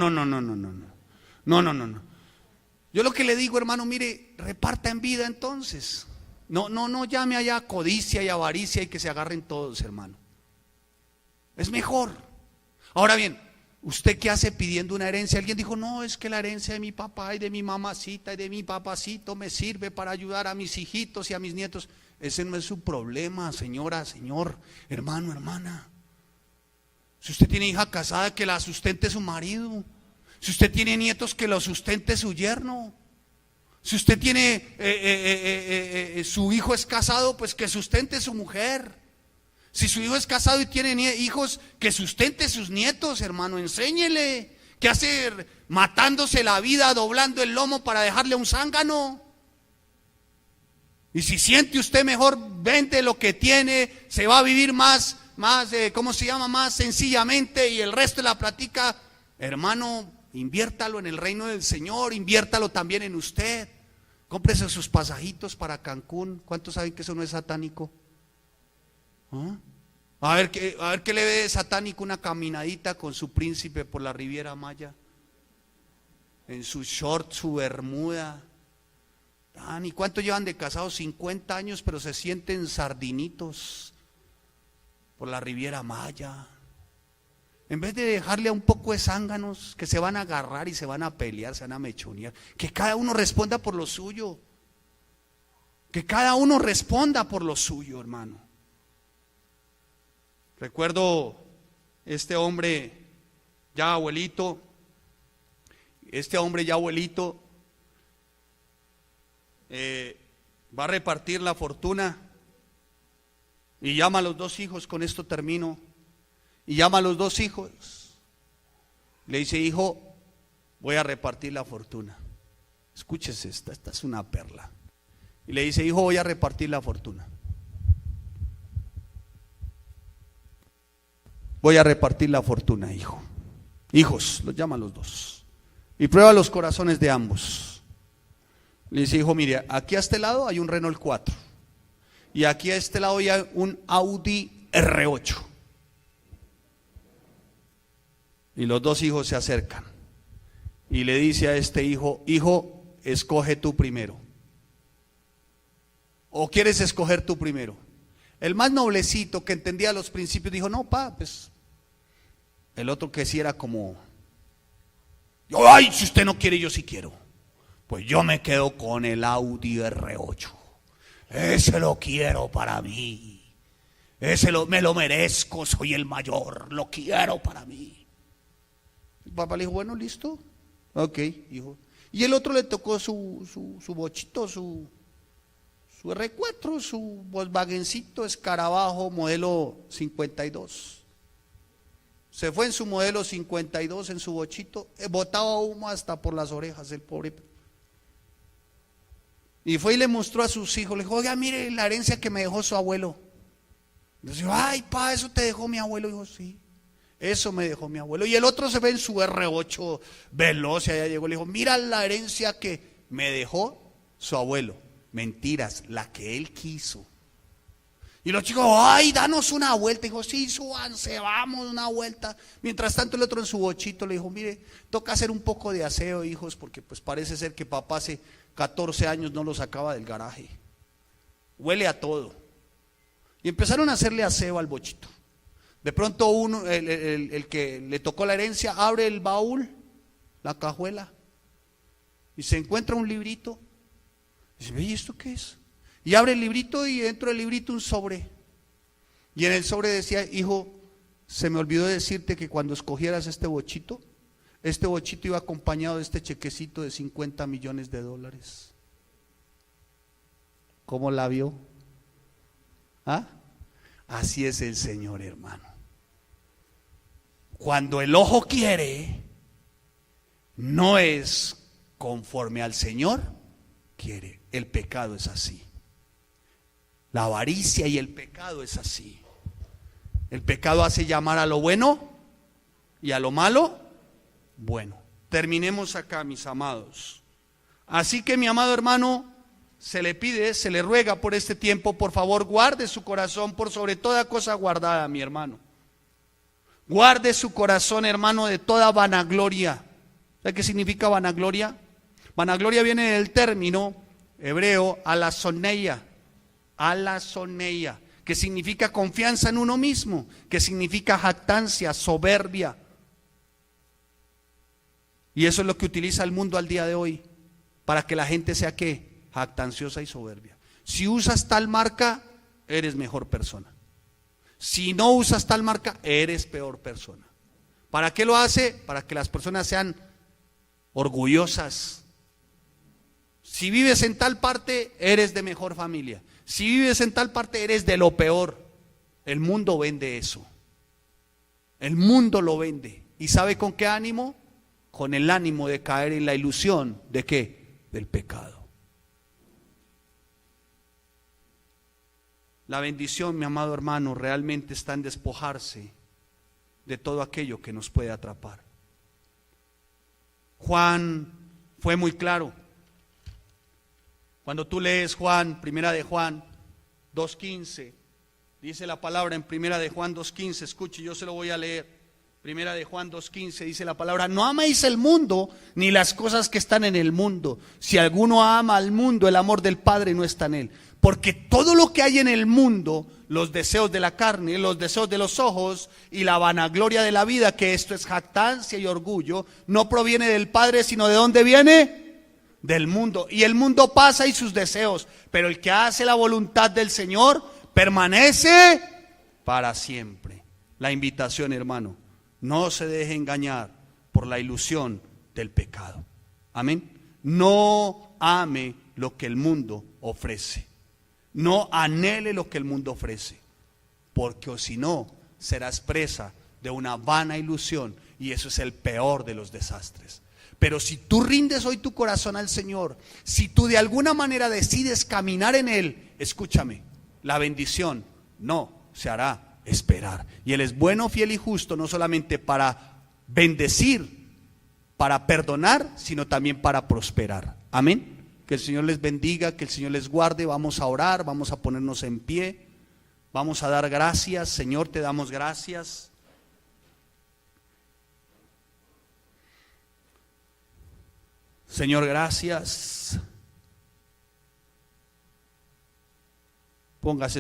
Yo lo que le digo, hermano, mire, reparta en vida entonces. No llame allá a codicia y avaricia y que se agarren todos, hermano. Es mejor. Ahora bien, ¿usted qué hace pidiendo una herencia? Alguien dijo: no, es que la herencia de mi papá y de mi mamacita y de mi papacito me sirve para ayudar a mis hijitos y a mis nietos. Ese no es su problema, señora, señor, hermano, hermana. Si usted tiene hija casada, que la sustente su marido. Si usted tiene nietos, que lo sustente su yerno. Si usted tiene, su hijo es casado, pues que sustente su mujer. Si su hijo es casado y tiene hijos, que sustente sus nietos, hermano, enséñele. ¿Qué hacer matándose la vida, doblando el lomo para dejarle un zángano? Y si siente usted mejor, vende lo que tiene, se va a vivir más, ¿cómo se llama? Más sencillamente, y el resto de la plática, hermano, inviértalo en el reino del Señor, inviértalo también en usted. Cómprese sus pasajitos para Cancún. ¿Cuántos saben que eso no es satánico? ¿Ah? A ver qué le ve de satánico una caminadita con su príncipe por la Riviera Maya, en su short, su bermuda. ¿Y cuánto llevan de casados? 50 años, pero se sienten sardinitos por la Riviera Maya. En vez de dejarle a un poco de zánganos que se van a agarrar y se van a pelear, se van a mechonear, que cada uno responda por lo suyo. Que cada uno responda por lo suyo, hermano. Recuerdo este hombre ya abuelito, va a repartir la fortuna Y llama a los dos hijos, con esto termino. Y llama a los dos hijos. Le dice: hijo, voy a repartir la fortuna. Escúchese esta es una perla. Y le dice: hijo, voy a repartir la fortuna. Voy a repartir la fortuna, hijo. Hijos, los llama a los dos. Y prueba los corazones de ambos. Le dice: hijo, mire, aquí a este lado hay un Renault 4. Y aquí a este lado hay un Audi R8. Y los dos hijos se acercan. Y le dice a este hijo: hijo, escoge tú primero. ¿O quieres escoger tú primero? El más noblecito, que entendía los principios, dijo: no, pa, pues. El otro, que sí era como: ay, si usted no quiere, yo sí quiero. Pues yo me quedo con el Audi R8. Ese lo quiero para mí. Me lo merezco, soy el mayor, lo quiero para mí. El papá le dijo: bueno, listo. Ok, hijo. Y el otro le tocó su bochito, su R4, su Volkswagencito Escarabajo modelo 52. Se fue en su modelo 52, en su bochito, botaba humo hasta por las orejas el pobre. Y fue y le mostró a sus hijos, le dijo: oiga, mire la herencia que me dejó su abuelo. Y dijo: ay, pa, eso te dejó mi abuelo. Dijo: sí, eso me dejó mi abuelo. Y el otro se ve en su R8 veloz, y allá llegó, le dijo: mira la herencia que me dejó su abuelo. Mentiras, la que él quiso. Y los chicos: ay, danos una vuelta. Dijo: sí, súbanse, vamos una vuelta. Mientras tanto el otro en su bochito le dijo: mire, toca hacer un poco de aseo, hijos, porque pues parece ser que papá hace 14 años no lo sacaba del garaje. Huele a todo. Y empezaron a hacerle aseo al bochito. De pronto uno, el que le tocó la herencia, abre el baúl, la cajuela, y se encuentra un librito. Y dice: ¿y esto qué es? Y abre el librito, y dentro del librito un sobre. Y en el sobre decía: hijo, se me olvidó decirte que cuando escogieras este bochito iba acompañado de este chequecito de $50 millones. ¿Cómo la vio? ¿Ah? Así es el Señor, hermano. Cuando el ojo quiere, no es conforme al Señor quiere. El pecado es así. La avaricia y el pecado es así. El pecado hace llamar a lo bueno y a lo malo bueno. Terminemos acá, mis amados. Así que, mi amado hermano, se le pide, se le ruega por este tiempo: por favor, guarde su corazón por sobre toda cosa guardada, mi hermano. Guarde su corazón, hermano, de toda vanagloria. ¿Sabe qué significa vanagloria? Vanagloria viene del término hebreo alazoneia, que significa confianza en uno mismo, que significa jactancia, soberbia. Y eso es lo que utiliza el mundo al día de hoy, para que la gente sea ¿qué? Jactanciosa y soberbia. Si usas tal marca, eres mejor persona. Si no usas tal marca, eres peor persona. ¿Para qué lo hace? Para que las personas sean orgullosas. Si vives en tal parte, eres de mejor familia. Si vives en tal parte, eres de lo peor. El mundo vende eso. El mundo lo vende. ¿Y sabe con qué ánimo? Con el ánimo de caer en la ilusión ¿de qué? Del pecado. La bendición, mi amado hermano, realmente está en despojarse de todo aquello que nos puede atrapar. Juan fue muy claro. Cuando tú lees Juan, primera de Juan 2:15, dice la palabra en primera de Juan 2:15, escuche, yo se lo voy a leer. Primera de Juan 2:15 dice la palabra: no améis el mundo ni las cosas que están en el mundo. Si alguno ama al mundo, el amor del Padre no está en él. Porque todo lo que hay en el mundo, los deseos de la carne, los deseos de los ojos y la vanagloria de la vida, que esto es jactancia y orgullo, no proviene del Padre, sino ¿de dónde viene? Del mundo. Y el mundo pasa y sus deseos, pero el que hace la voluntad del Señor permanece para siempre. La invitación, hermano: no se deje engañar por la ilusión del pecado. Amén. No ame lo que el mundo ofrece. No anhele lo que el mundo ofrece. porque o si no, serás presa de una vana ilusión, y eso es el peor de los desastres. Pero si tú rindes hoy tu corazón al Señor, si tú de alguna manera decides caminar en Él, escúchame, la bendición no se hará esperar. Y Él es bueno, fiel y justo, no solamente para bendecir, para perdonar, sino también para prosperar. Amén. Que el Señor les bendiga, que el Señor les guarde. Vamos a orar, vamos a ponernos en pie, vamos a dar gracias. Señor, te damos gracias. Señor, gracias. Póngase